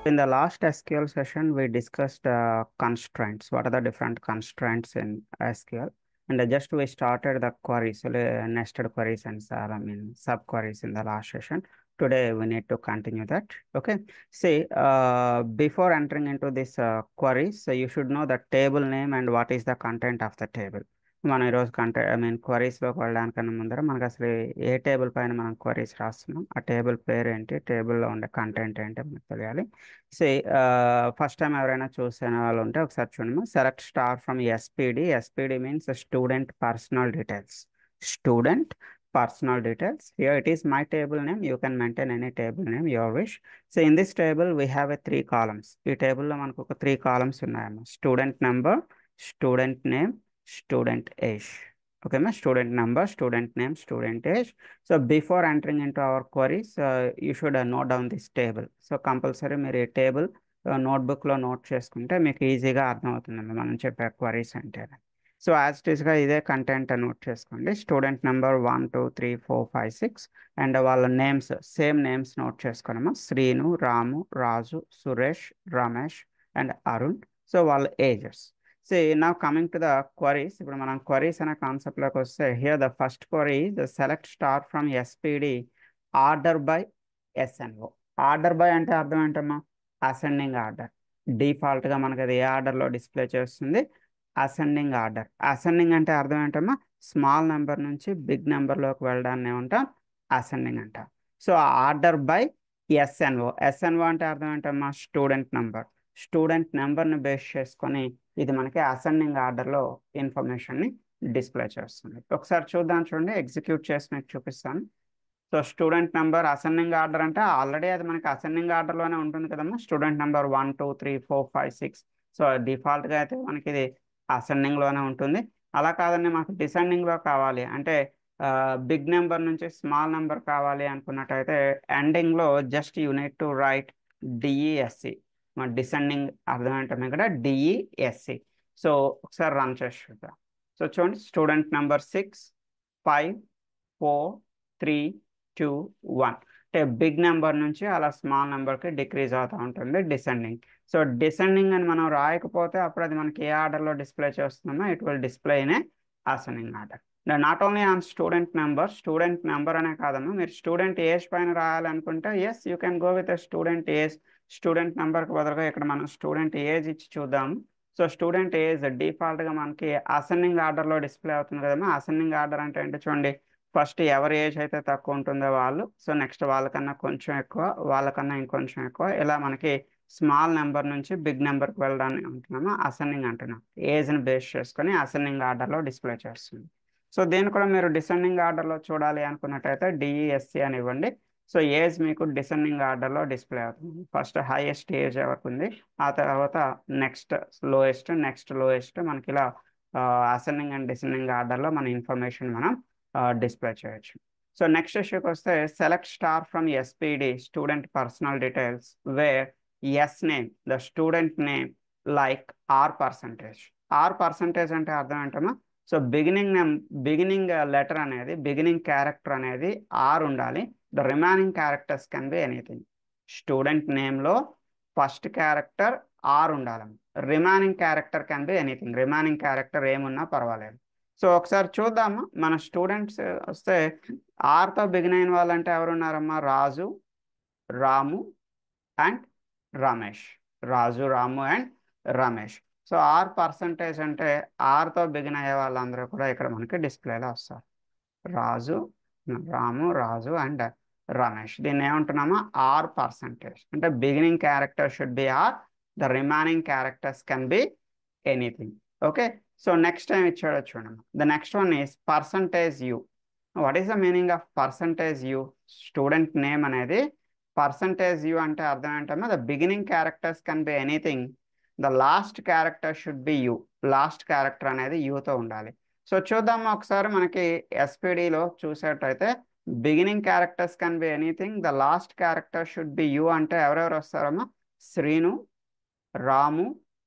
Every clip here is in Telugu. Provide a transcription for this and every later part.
In the last SQL session, we discussed constraints. What are the different constraints in SQL? And just we started the queries, so nested queries and sub queries in the last session. Today we need to continue that. Okay. See, before entering into this queries, so you should know the table name and what is the content of the table. మనం ఈరోజు క్వరీస్లోకి వెళ్ళడానికన్నా ముందర మనకు అసలు ఏ టేబుల్ పైన మనం క్వరీస్ రాస్తున్నాం, ఆ టేబుల్ పేరు ఏంటి, టేబుల్లో ఉండే కంటెంట్ ఏంటి మనకు తెలియాలి. సే ఫస్ట్ టైం ఎవరైనా చూసిన వాళ్ళు ఉంటే ఒకసారి చూడము. Select star from SPD. SPD means student personal details. Student personal details. Here it is my table name. You can maintain any table name your wish. So in this table we have a 3 columns. ఈ table లో మనకు ఒక 3 columns ఉన్నాయమ్మా. Student number, student name, student age. Okay, ma student number, student name, student age. So before entering into our queries, you should note down this table. So compulsory మీరు ఈ టేబుల్ నోట్బుక్లో నోట్ చేసుకుంటే మీకు ఈజీగా అర్థమవుతుందండి మనం చెప్పే క్వరీస్ అంటే. సో యాజ్ ఇట్ ఈస్గా ఇదే కంటెంట్ నోట్ చేసుకోండి. స్టూడెంట్ నెంబర్ 1 2 3 4 5 6 అండ్ వాళ్ళ నేమ్స్ సేమ్ నేమ్స్ నోట్ చేసుకోనమ్మా. శ్రీను, రాము, రాజు, సురేష్, రమేష్ అండ్ అరుణ్. సో వాళ్ళ ages. See, now coming to the queries, ఇప్పుడు మనం queries అనే కాన్సెప్ట్ లోకి వస్తే, here the first query is the select star from SPD order by SNO. Order by అంటే అర్థం ఏంటమ్మా? Ascending order. డిఫాల్ట్ గా మనకి అది ఏ ఆర్డర్ లో డిస్ప్లే చేస్తుంది? Ascending order. అసెండింగ్ అంటే అర్థం ఏంటమ్మా? స్మాల్ నెంబర్ నుంచి బిగ్ నెంబర్ లోకి వెళ్ళడాన్ని ఏమంటాం? అసెండింగ్ అంటాం. So order by SNO. SNO అంటే అర్థం ఏంటమ్మా? Student number. స్టూడెంట్ నెంబర్ని బేస్ చేసుకొని ఇది మనకి అసెండింగ్ ఆర్డర్లో ఇన్ఫర్మేషన్ని డిస్ప్లే చేస్తుంది. ఒకసారి చూద్దాం, చూడండి, ఎగ్జిక్యూట్ చేసినట్టు చూపిస్తాను. So student number ascending order అంటే ఆల్రెడీ అది మనకి అసెండింగ్ ఆర్డర్లోనే ఉంటుంది కదమ్మా. Student number 1 2 3 4 5 6. సో డిఫాల్ట్గా అయితే మనకి ఇది అసెండింగ్లోనే ఉంటుంది. అలా కాదని మాకు డిసెండింగ్లో కావాలి అంటే బిగ్ నెంబర్ నుంచి స్మాల్ నెంబర్ కావాలి అనుకున్నట్టయితే ఎండింగ్లో just unit to right DESC. మా డిసెండింగ్ అర్థం ఏంటంటే ఇక్కడ డిఈఎస్సి. సో ఒకసారి రన్ చేసి చూద్దాం. సో చూడండి, స్టూడెంట్ నెంబర్ 6 5 4 3 2 1. అంటే బిగ్ నెంబర్ నుంచి అలా స్మాల్ నెంబర్కి డిక్రీజ్ అవుతూ ఉంటుంది డిసెండింగ్. సో డిసెండింగ్ అని మనం రాయకపోతే అప్పుడు అది మనకి ఏ ఆర్డర్లో డిస్ప్లే చేస్తుందో it will display in a ascending order. Not only on student number అనే కాదమ్మా, మీరు స్టూడెంట్ ఏజ్ పైన రాయాలనుకుంటే yes you can go with student age. Student నెంబర్కి బదులుగా ఇక్కడ మనం స్టూడెంట్ ఏజ్ ఇచ్చి చూద్దాము. సో స్టూడెంట్ ఏజ్ డిఫాల్ట్గా మనకి అసెండింగ్ ఆర్డర్లో డిస్ప్లే అవుతుంది కదమ్మా. అసెండింగ్ ఆర్డర్ అంటే ఏంటో చూడండి, ఫస్ట్ ఎవరి ఏజ్ అయితే తక్కువ ఉంటుందో వాళ్ళు, సో నెక్స్ట్ వాళ్ళకన్నా కొంచెం ఎక్కువ, వాళ్ళకన్నా ఇంకొంచెం ఎక్కువ, ఇలా మనకి స్మాల్ నెంబర్ నుంచి బిగ్ నెంబర్కి వెళ్ళడానికి ఉంటున్నాము అసెండింగ్ అంటున్నాం. ఏజ్ని బేస్ చేసుకొని అసెండింగ్ ఆర్డర్లో డిస్ప్లే చేస్తుంది. సో దీన్ని కూడా మీరు డిసెండింగ్ ఆర్డర్లో చూడాలి అనుకున్నట్టయితే డిఈఎస్సి అని ఇవ్వండి. సో ఏజ్ మీకు డిసెండింగ్ ఆర్డర్లో డిస్ప్లే అవుతుంది. ఫస్ట్ హైయెస్ట్ ఏజ్ ఎవరికి ఉంది, ఆ తర్వాత నెక్స్ట్ లోయెస్ట్, నెక్స్ట్ లోయెస్ట్, మనకి ఇలా అసెండింగ్ అండ్ డిసెండింగ్ ఆర్డర్లో మన ఇన్ఫర్మేషన్ మనం డిస్ప్లే చేయొచ్చు. సో నెక్స్ట్ ఇష్యూకి వస్తే select star from SPD student personal details where s name the student name like R percentage. R percentage అంటే అర్థం ఏంటమ్మా? సో బిగినింగ్ లెటర్ అనేది, బిగినింగ్ క్యారెక్టర్ అనేది ఆర్ ఉండాలి. The remaining characters can be anything. Student నేమ్లో ఫస్ట్ క్యారెక్టర్ ఆర్ ఉండాలి. Remaining character can be anything. Remaining character ఏమున్నా పర్వాలేదు. సో ఒకసారి చూద్దాము, మన స్టూడెంట్స్ వస్తే ఆర్తో బిగిన్ అయిన వాళ్ళంటే ఎవరున్నారమ్మా? Raju, Ramu and Ramesh. Raju, Ramu and Ramesh. So R percentage అంటే ఆర్తో బిగిన్ అయ్యే వాళ్ళందరూ కూడా ఇక్కడ మనకి డిస్ప్లేలో వస్తారు. రాజు, రాము, రాజు అండ్ రమేష్. దీన్ని ఏమంటున్నామా? R percentage. అంటే beginning character should be R, the remaining characters can be anything. Okay. So next time ఇచ్చాడో చూడండి. The next one is percentage U. What is the meaning of percentage U? Student name అనేది పర్సంటేజ్ యూ అంటే అర్థం ఏంటమ్మా? The beginning characters can be anything, the last character should be U. Last character అనేది యూతో ఉండాలి. సో చూద్దాము ఒకసారి, మనకి ఎస్పీడీలో చూసేటైతే beginning characters can be anything, the last character should be U అంటే ఎవరెవరు వస్తారమ్మా? శ్రీను, రాము,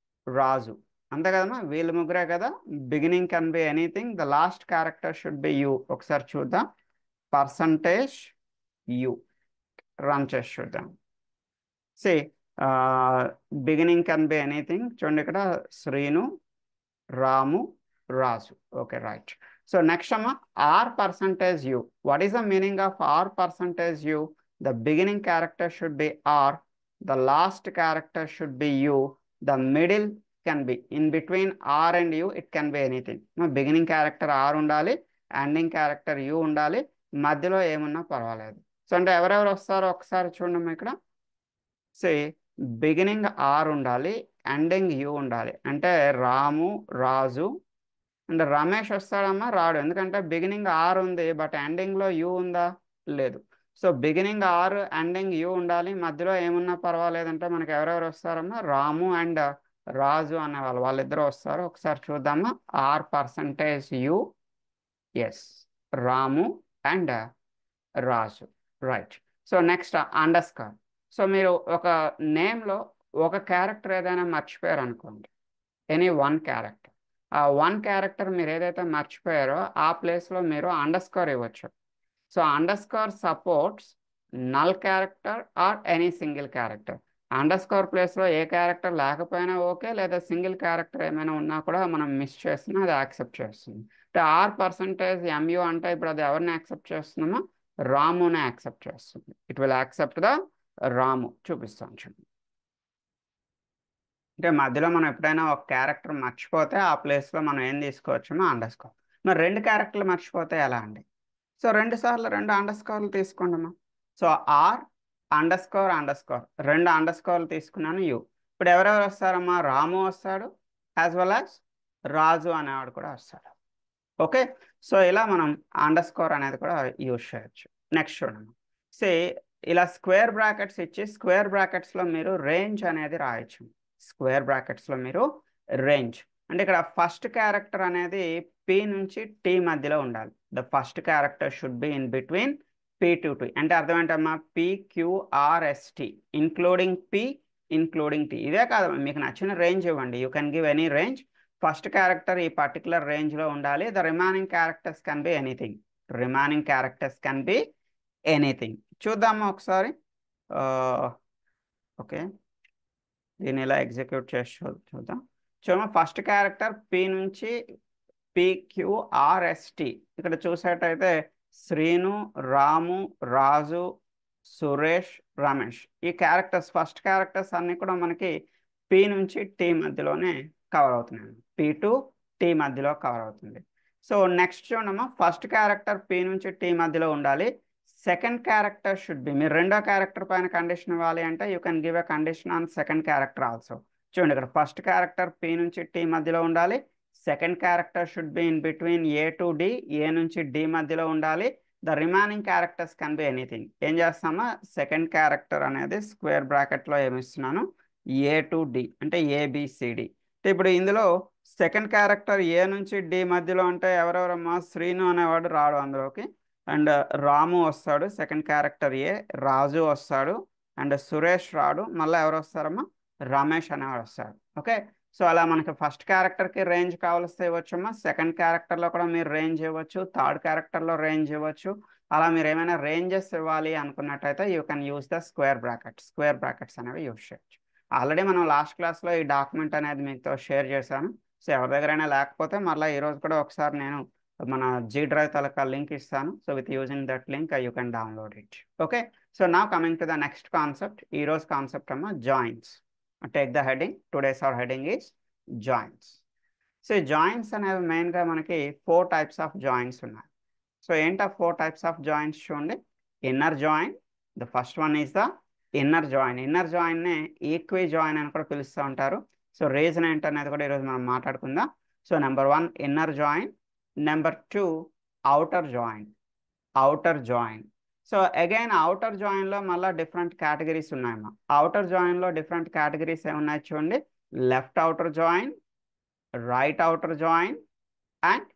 రాజు, అంతే కదమ్మా, వీళ్ళు ముగ్గురే కదా. Beginning can be anything, the last character should be U. ఒకసారి చూద్దాం, పర్సంటేజ్ యూ రన్ చేసి చూద్దాం. See beginning can be anything. చూడండి ఇక్కడ Srinu, Ramu, Raju. Okay, right. So next అమ్మా, R percentage U. What is the meaning of R percentage U? The beginning character should be R, the last character should be U, the middle can be, in between R and U it can be anything. Beginning character R ఉండాలి, ఎండింగ్ క్యారెక్టర్ యు ఉండాలి, మధ్యలో ఏమున్నా పర్వాలేదు. సో అంటే ఎవరెవరు వస్తారో ఒకసారి చూడండి ఇక్కడ. సే బిగినింగ్ ఆర్ ఉండాలి, ఎండింగ్ యు ఉండాలి. అంటే రాము, రాజు అండ్ రమేష్ వస్తాడమ్మా, రాడు. ఎందుకంటే బిగినింగ్ ఆర్ ఉంది బట్ ఎండింగ్లో యు ఉందా? లేదు. So beginning are, ending you ఉండాలి, మధ్యలో ఏమున్నా పర్వాలేదంటే మనకి ఎవరెవరు వస్తారమ్మా? రాము అండ్ రాజు అనే వాళ్ళిద్దరు వస్తారు. ఒకసారి చూద్దామా. R percentage you, yes, Ramu and Raju, right. So next underscore. So మీరు ఒక నేమ్లో ఒక క్యారెక్టర్ ఏదైనా మర్చిపోయారు అనుకోండి, ఎనీ వన్ క్యారెక్టర్. ఆ వన్ క్యారెక్టర్ మీరు ఏదైతే మర్చిపోయారో ఆ ప్లేస్లో మీరు అండర్ స్కోర్ ఇవ్వచ్చు. So underscore supports null character or any single character. Underscore ప్లేస్లో ఏ క్యారెక్టర్ లేకపోయినా ఓకే, లేదా సింగిల్ క్యారెక్టర్ ఏమైనా ఉన్నా కూడా మనం మిస్ చేస్తున్నా అది యాక్సెప్ట్ చేస్తుంది. అంటే ఆర్ పర్సంటేజ్ ఎంయూ అంటే ఇప్పుడు అది ఎవరిని యాక్సెప్ట్ చేస్తున్నామో? రామునే యాక్సెప్ట్ చేస్తుంది. ఇట్ విల్ యాక్సెప్ట్ ద రాము. చూపిస్తాను చూడండి. అంటే మధ్యలో మనం ఎప్పుడైనా ఒక క్యారెక్టర్ మర్చిపోతే ఆ ప్లేస్లో మనం ఏం తీసుకోవచ్చుమో అండర్ స్కోర్. మరి రెండు క్యారెక్టర్లు మర్చిపోతే ఎలా అండి? సో రెండు సార్లు రెండు అండర్ స్కోర్లు తీసుకోండమ్మా. So R underscore underscore, రెండు అండర్ స్కోర్లు తీసుకున్నాను యూ. ఇప్పుడు ఎవరెవరు వస్తారమ్మా? రాము వస్తాడు, యాజ్ వెల్ యాజ్ రాజు అనేవాడు కూడా వస్తాడు. ఓకే, సో ఇలా మనం అండర్ స్కోర్ అనేది కూడా యూజ్ చేయొచ్చు. నెక్స్ట్ చూడండి. సే ఇలా స్క్వేర్ బ్రాకెట్స్ ఇచ్చి స్క్వేర్ బ్రాకెట్స్లో మీరు రేంజ్ అనేది రాయొచ్చు. స్క్వేర్ బ్రాకెట్స్లో మీరు రేంజ్ అంటే ఇక్కడ ఫస్ట్ క్యారెక్టర్ అనేది పి నుంచి టీ మధ్యలో ఉండాలి. The first character should be in between P to T. అంటే అర్థం ఏంటమ్మా? PQRST including P, including T. ఇదే కాదు, మీకు నచ్చిన రేంజ్ ఇవ్వండి. You can give any range. First character ఈ పర్టికులర్ రేంజ్లో ఉండాలి. The remaining characters can be anything. Remaining characters can be anything. చూద్దామా ఒకసారి. ఓకే, దీన్ని ఇలా ఎగ్జిక్యూట్ చేసి చూద్దాం. చూద్దాం, ఫస్ట్ క్యారెక్టర్ పి నుంచి పిక్యూఆర్ఎస్టీ. ఇక్కడ చూసేటైతే శ్రీను, రాము, రాజు, సురేష్, రమేష్. ఈ క్యారెక్టర్స్ ఫస్ట్ క్యారెక్టర్స్ అన్నీ కూడా మనకి పి నుంచి టీ మధ్యలోనే కవర్ అవుతున్నాయి. పి టు టీ మధ్యలో కవర్ అవుతుంది. సో నెక్స్ట్ చూడమ్మా, ఫస్ట్ క్యారెక్టర్ పి నుంచి టీ మధ్యలో ఉండాలి. సెకండ్ క్యారెక్టర్ షుడ్ బి, మీరు రెండో క్యారెక్టర్ పైన కండిషన్ ఇవ్వాలి అంటే you can give a condition on second character also. చూడండి, ఇక్కడ ఫస్ట్ క్యారెక్టర్ పి నుంచి టీ మధ్యలో ఉండాలి. Second character should be in between A to D, A నుంచి డి మధ్యలో ఉండాలి. The remaining characters can be anything. ఏం చేస్తామా? సెకండ్ క్యారెక్టర్ అనేది స్క్వేర్ బ్రాకెట్లో ఏమిస్తున్నాను? ఏ టు డి అంటే ఏబిసిడి. ఇప్పుడు ఇందులో సెకండ్ క్యారెక్టర్ ఏ నుంచి డి మధ్యలో అంటే ఎవరెవరమ్మా? శ్రీను అనేవాడు రాడు అందులోకి, అండ్ రాము వస్తాడు సెకండ్ క్యారెక్టర్ ఏ, రాజు వస్తాడు, అండ్ సురేష్ రాడు, మళ్ళీ ఎవరు వస్తారమ్మా? రమేష్ అనేవాడు వస్తాడు. ఓకే, సో అలా మనకి ఫస్ట్ క్యారెక్టర్కి రేంజ్ కావాల్సి ఇవ్వచ్చమ్మా. సెకండ్ క్యారెక్టర్లో కూడా మీరు రేంజ్ ఇవ్వచ్చు, థర్డ్ క్యారెక్టర్లో రేంజ్ ఇవ్వచ్చు. అలా మీరు ఏమైనా రేంజెస్ ఇవ్వాలి అనుకున్నట్టయితే you can use the square brackets. Square brackets అనేవి యూజ్ చేయొచ్చు. ఆల్రెడీ మనం లాస్ట్ క్లాస్లో ఈ డాక్యుమెంట్ అనేది మీతో షేర్ చేశాను. సో ఎవరి దగ్గరైనా లేకపోతే మళ్ళీ ఈరోజు కూడా ఒకసారి నేను మన జీ డ్రైవ్ తాలూకా లింక్ ఇస్తాను. So with using that link you can download it. Okay, so now coming to the next concept. ఈ రోజు కాన్సెప్ట్ అమ్మా joins. Take the heading. Today's our heading is joins. So joins అనేవి మెయిన్గా మనకి 4 టైప్స్ ఆఫ్ జాయిన్స్ ఉన్నాయి. సో ఏంటా 4 టైప్స్ ఆఫ్ జాయిన్స్ చూడండి. Inner join, the first one is the inner join. Inner జాయిన్నే ఈక్వి జాయిన్ అని కూడా పిలుస్తూ ఉంటారు. సో రీజన్ ఏంటనేది కూడా ఈరోజు మనం మాట్లాడుకుందాం. So number 1 inner join, number 2 outer join. Outer join. So again outer జాయిన్లో మళ్ళీ డిఫరెంట్ కేటగిరీస్ ఉన్నాయమ్మా. అవుటర్ జాయిన్లో డిఫరెంట్ కేటగిరీస్ ఏమున్నాయి చూడండి. Left outer join, right outer join and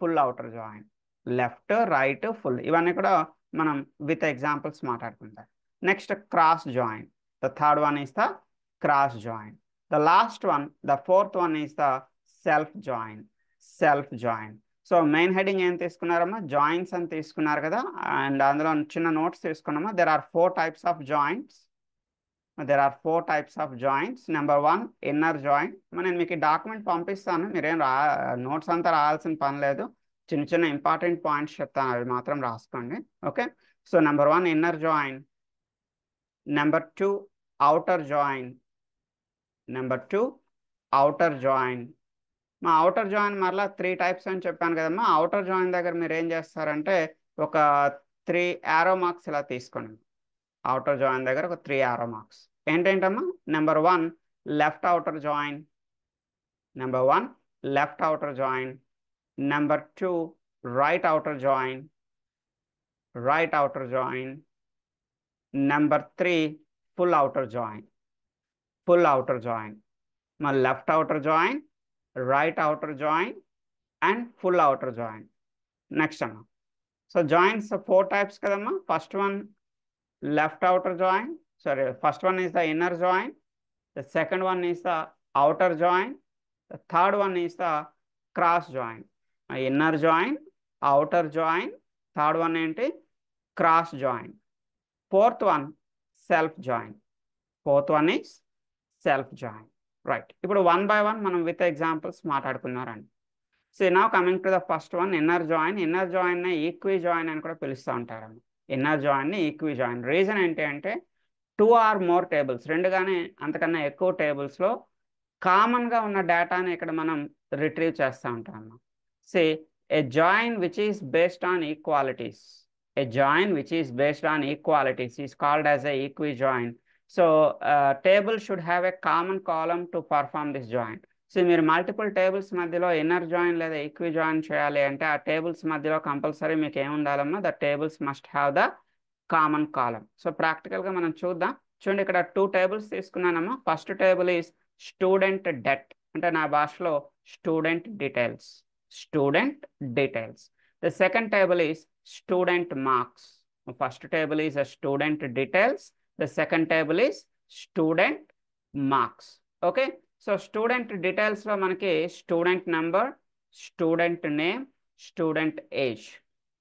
full outer join. Left, right, full ఇవన్నీ కూడా మనం విత్ ఎగ్జాంపుల్స్ మాట్లాడుకుంటాం. Next cross join. The third one is the cross join. The last one, the fourth one is the self join. Self join. So main heading ఏం తీసుకున్నారమ్మా? జాయిన్స్ అని తీసుకున్నారు కదా, అండ్ అందులో చిన్న నోట్స్ తీసుకున్నామా. There are 4 types of joins. there are 4 types of joints. Number 1, inner joint. నేను మీకు ఈ డాక్యుమెంట్ పంపిస్తాను, మీరేం నోట్స్ అంతా రాయాల్సిన పని లేదు, చిన్న చిన్న ఇంపార్టెంట్ పాయింట్స్ చెప్తాను, అవి మాత్రం రాసుకోండి. Okay, so number 1 inner join, number 2 outer join, number 2 outer join. మా అవుటర్ జాయిన్ మరలా 3 టైప్స్ అని చెప్పాను కదమ్మా. అవుటర్ జాయిన్ దగ్గర మీరు ఏం చేస్తారంటే ఒక 3 యారో మార్క్స్ ఇలా తీసుకోండి. అవుటర్ జాయిన్ దగ్గర ఒక 3 యారో మార్క్స్ ఏంటేంటమ్మా? Number 1 left outer join, number 1 left outer join, number 2 right outer join, right outer join, number 3 full outer join, full outer join. మా left outer join, right outer join and full outer join. Next one. So joins 4 types kadamma. First one left outer join. Sorry, first one is the inner join. The second one is the outer join. The third one is the cross join. Inner join, outer join. Third one enti cross join. Fourth one self join. Fourth one is self join. Right, ఇప్పుడు 1 by 1 మనం విత్ ఎగ్జాంపుల్స్ మాట్లాడుకున్నారండి. So now coming to the first one inner join. Inner join equi join అని కూడా పిలుస్తూ ఉంటారండి. Inner join equi join. Reason ఏంటి అంటే 2 or more టేబుల్స్, 2 కానీ అంతకన్నా ఎక్కువ టేబుల్స్లో కామన్గా ఉన్న డేటాని ఇక్కడ మనం రిట్రీవ్ చేస్తూ ఉంటాం. Say a join which is based on equalities, a join which is based on equalities is called as a equi join. So table should have a common column to perform this join. So మీరు మల్టిపుల్ టేబుల్స్ మధ్యలో ఇన్నర్ జాయిన్ లేదా ఈక్వి జాయిన్ చేయాలి అంటే ఆ టేబుల్స్ మధ్యలో కంపల్సరీ మీకు ఏముండాలమ్మా? The tables must have the common column. So ప్రాక్టికల్గా మనం చూద్దాం. చూడండి, ఇక్కడ 2 టేబుల్స్ తీసుకున్నానమ్మా. First table is student det, అంటే నా భాషలో student details, student details. The second table is student marks. First table is a student details. The second table is student marks. Okay, so student details lo manaki student number, student name, student age.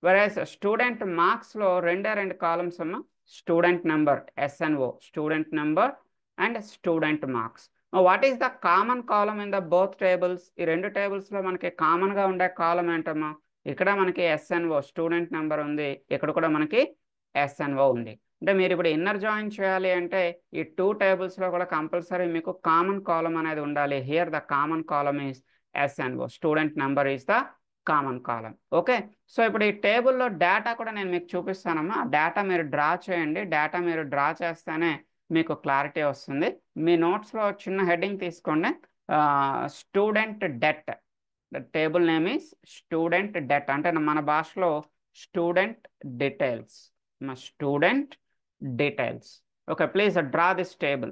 Whereas student marks lo రెండు columns amma, student number SNO, student number and student marks. Now what is the common column in the both tables? ఈ రెండు tables లో మనకి కామన్ గా ఉండే కాలం ఏంటమ్మా? ఇక్కడ మనకి SNO స్టూడెంట్ నెంబర్ ఉంది, ఇక్కడ కూడా మనకి SNO ఉంది. అంటే మీరు ఇప్పుడు ఇన్నర్ జాయిన్ చేయాలి అంటే ఈ 2 టేబుల్స్లో కూడా కంపల్సరీ మీకు కామన్ కాలం అనేది ఉండాలి. Here the common column is SNO, student number is the common column. Okay, so ఇప్పుడు ఈ టేబుల్లో డేటా కూడా నేను మీకు చూపిస్తానమ్మా. ఆ డేటా మీరు డ్రా చేయండి. డేటా మీరు డ్రా చేస్తేనే మీకు క్లారిటీ వస్తుంది. మీ నోట్స్లో చిన్న హెడ్డింగ్ తీసుకోండి, student debt. The table name is student det, అంటే మన భాషలో స్టూడెంట్ డీటెయిల్స్, మా student details. Okay, please draw this table.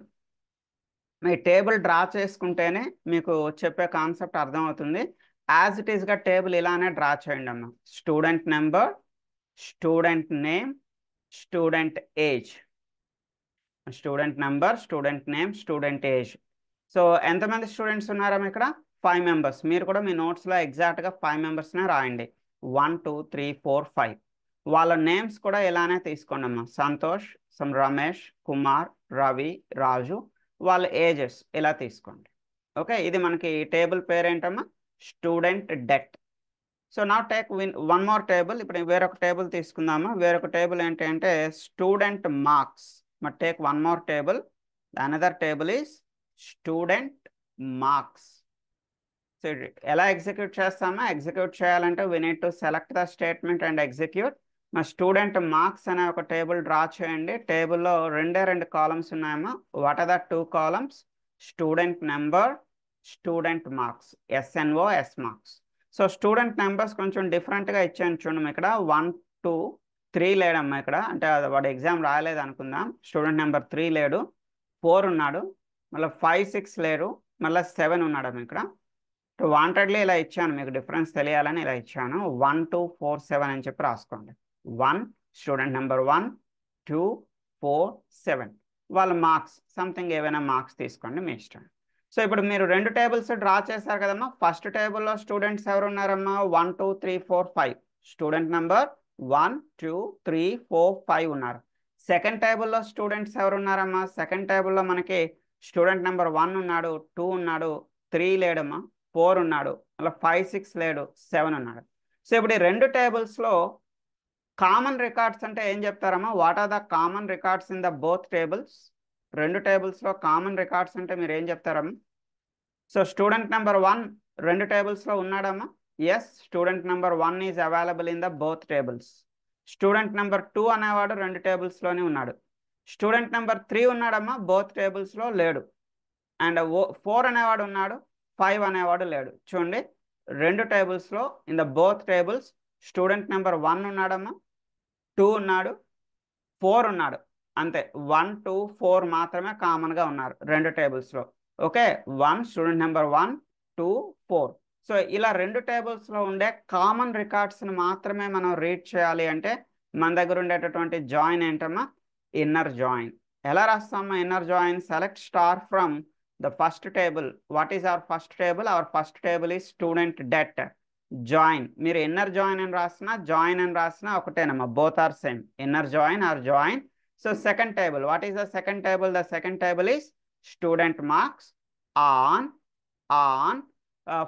Me table draw చేసుకుంటేనే మీకు చెప్పే కాన్సెప్ట్ అర్థమవుతుంది. యాజ్ ఇట్ ఈస్గా టేబుల్ ఇలానే డ్రా చేయండి అమ్మా. Student number, student name, student age, student number, student name, student age. So ఎంతమంది స్టూడెంట్స్ ఉన్నారమ్మా ఇక్కడ? 5 మెంబర్స్. మీరు కూడా మీ నోట్స్లో ఎగ్జాక్ట్గా 5 మెంబర్స్నే రాయండి. 1 2 3 4 5. వాళ్ళ నేమ్స్ కూడా ఇలానే తీసుకోండి అమ్మా. సంతోష్, రమేష్, కుమార్, రవి, రాజు. వాళ్ళ ఏజెస్ ఇలా తీసుకోండి. ఓకే, ఇది మనకి టేబుల్ పేరేంటమ్మా? స్టూడెంట్ డెట్. So now take one more table. ఇప్పుడు వేరొక టేబుల్ తీసుకుందామా. వేరొక టేబుల్ ఏంటి అంటే స్టూడెంట్ మార్క్స్. మరి take one more table. Another table is student marks. So ఎలా ఎగ్జిక్యూట్ చేస్తామా? ఎగ్జిక్యూట్ చేయాలంటే we need to select the statement and execute. మా స్టూడెంట్ మార్క్స్ అనే ఒక టేబుల్ డ్రా చేయండి. టేబుల్లో 2 కాలమ్స్ ఉన్నాయమ్మా. What are the 2 columns? Student number, student marks, SNO, S marks. So student numbers కొంచెం డిఫరెంట్గా ఇచ్చాను చూడమ్మా. ఇక్కడ 1 2 3 లేడమ్మా ఇక్కడ, అంటే వాడు ఎగ్జామ్ రాయలేదు అనుకుందాం. స్టూడెంట్ నెంబర్ 3 లేడు, 4 ఉన్నాడు, మళ్ళీ 5 6 లేరు, మళ్ళీ 7 ఉన్నాడమ్మా ఇక్కడ. వాంటెడ్లీ ఇలా ఇచ్చాను, మీకు డిఫరెన్స్ తెలియాలని ఇలా ఇచ్చాను. 1 2 4 7 అని చెప్పి రాసుకోండి. 1 స్టూడెంట్ నెంబర్ 1 2 4 7. వాళ్ళ మార్క్స్ సంథింగ్ ఏవైనా మార్క్స్ తీసుకోండి, మీ ఇష్టం. సో ఇప్పుడు మీరు 2 టేబుల్స్ డ్రా చేశారు కదమ్మా. ఫస్ట్ టేబుల్లో స్టూడెంట్స్ ఎవరు ఉన్నారమ్మా? 1 2 3 4 5. స్టూడెంట్ నెంబర్ 1 2 3 4 5 ఉన్నారు. సెకండ్ టేబుల్లో స్టూడెంట్స్ ఎవరు ఉన్నారమ్మా? సెకండ్ టేబుల్లో మనకి స్టూడెంట్ నెంబర్ 1 ఉన్నాడు, 2 ఉన్నాడు, 3 లేడమ్మా, 4 ఉన్నాడు, అలా 5 6 లేడు, 7 ఉన్నాడు. సో ఇప్పుడు ఈ రెండు టేబుల్స్లో కామన్ రికార్డ్స్ అంటే ఏం చెప్తారమ్మా? What are the common records in the both tables? రెండు టేబుల్స్లో కామన్ రికార్డ్స్ అంటే మీరు ఏం చెప్తారమ్మా? సో స్టూడెంట్ నెంబర్ 1 రెండు టేబుల్స్లో ఉన్నాడమ్మా? Yes, student number 1 is available in the both tables. Student number 2 అనేవాడు రెండు టేబుల్స్లోనే ఉన్నాడు. స్టూడెంట్ నెంబర్ 3 ఉన్నాడమ్మా, బోత్ టేబుల్స్లో లేడు. అండ్ 4 అనేవాడు ఉన్నాడు, 5 అనేవాడు లేడు. చూడండి, రెండు టేబుల్స్లో in the both tables student number 1 ఉన్నాడమ్మా, 2 ఉన్నాడు, 4 ఉన్నాడు. అంతే, 1 2 4 మాత్రమే కామన్గా ఉన్నారు రెండు టేబుల్స్లో. Okay, 1 student number 1 2 4. సో ఇలా రెండు టేబుల్స్లో ఉండే కామన్ రికార్డ్స్ని మాత్రమే మనం రీడ్ చేయాలి అంటే మన దగ్గర ఉండేటటువంటి జాయిన్ ఏంటమ్మా? Inner join. ఎలా రాస్తామా inner join? Select star from the first table. What is our first table? Our first table is student det. Join, మీరు ఇన్నర్ జాయిన్ అని రాసినా జాయిన్ అని రాసినా ఒకటేనమ్మా, both are same, inner join or join. So second table, what is the second table? The second table is student marks on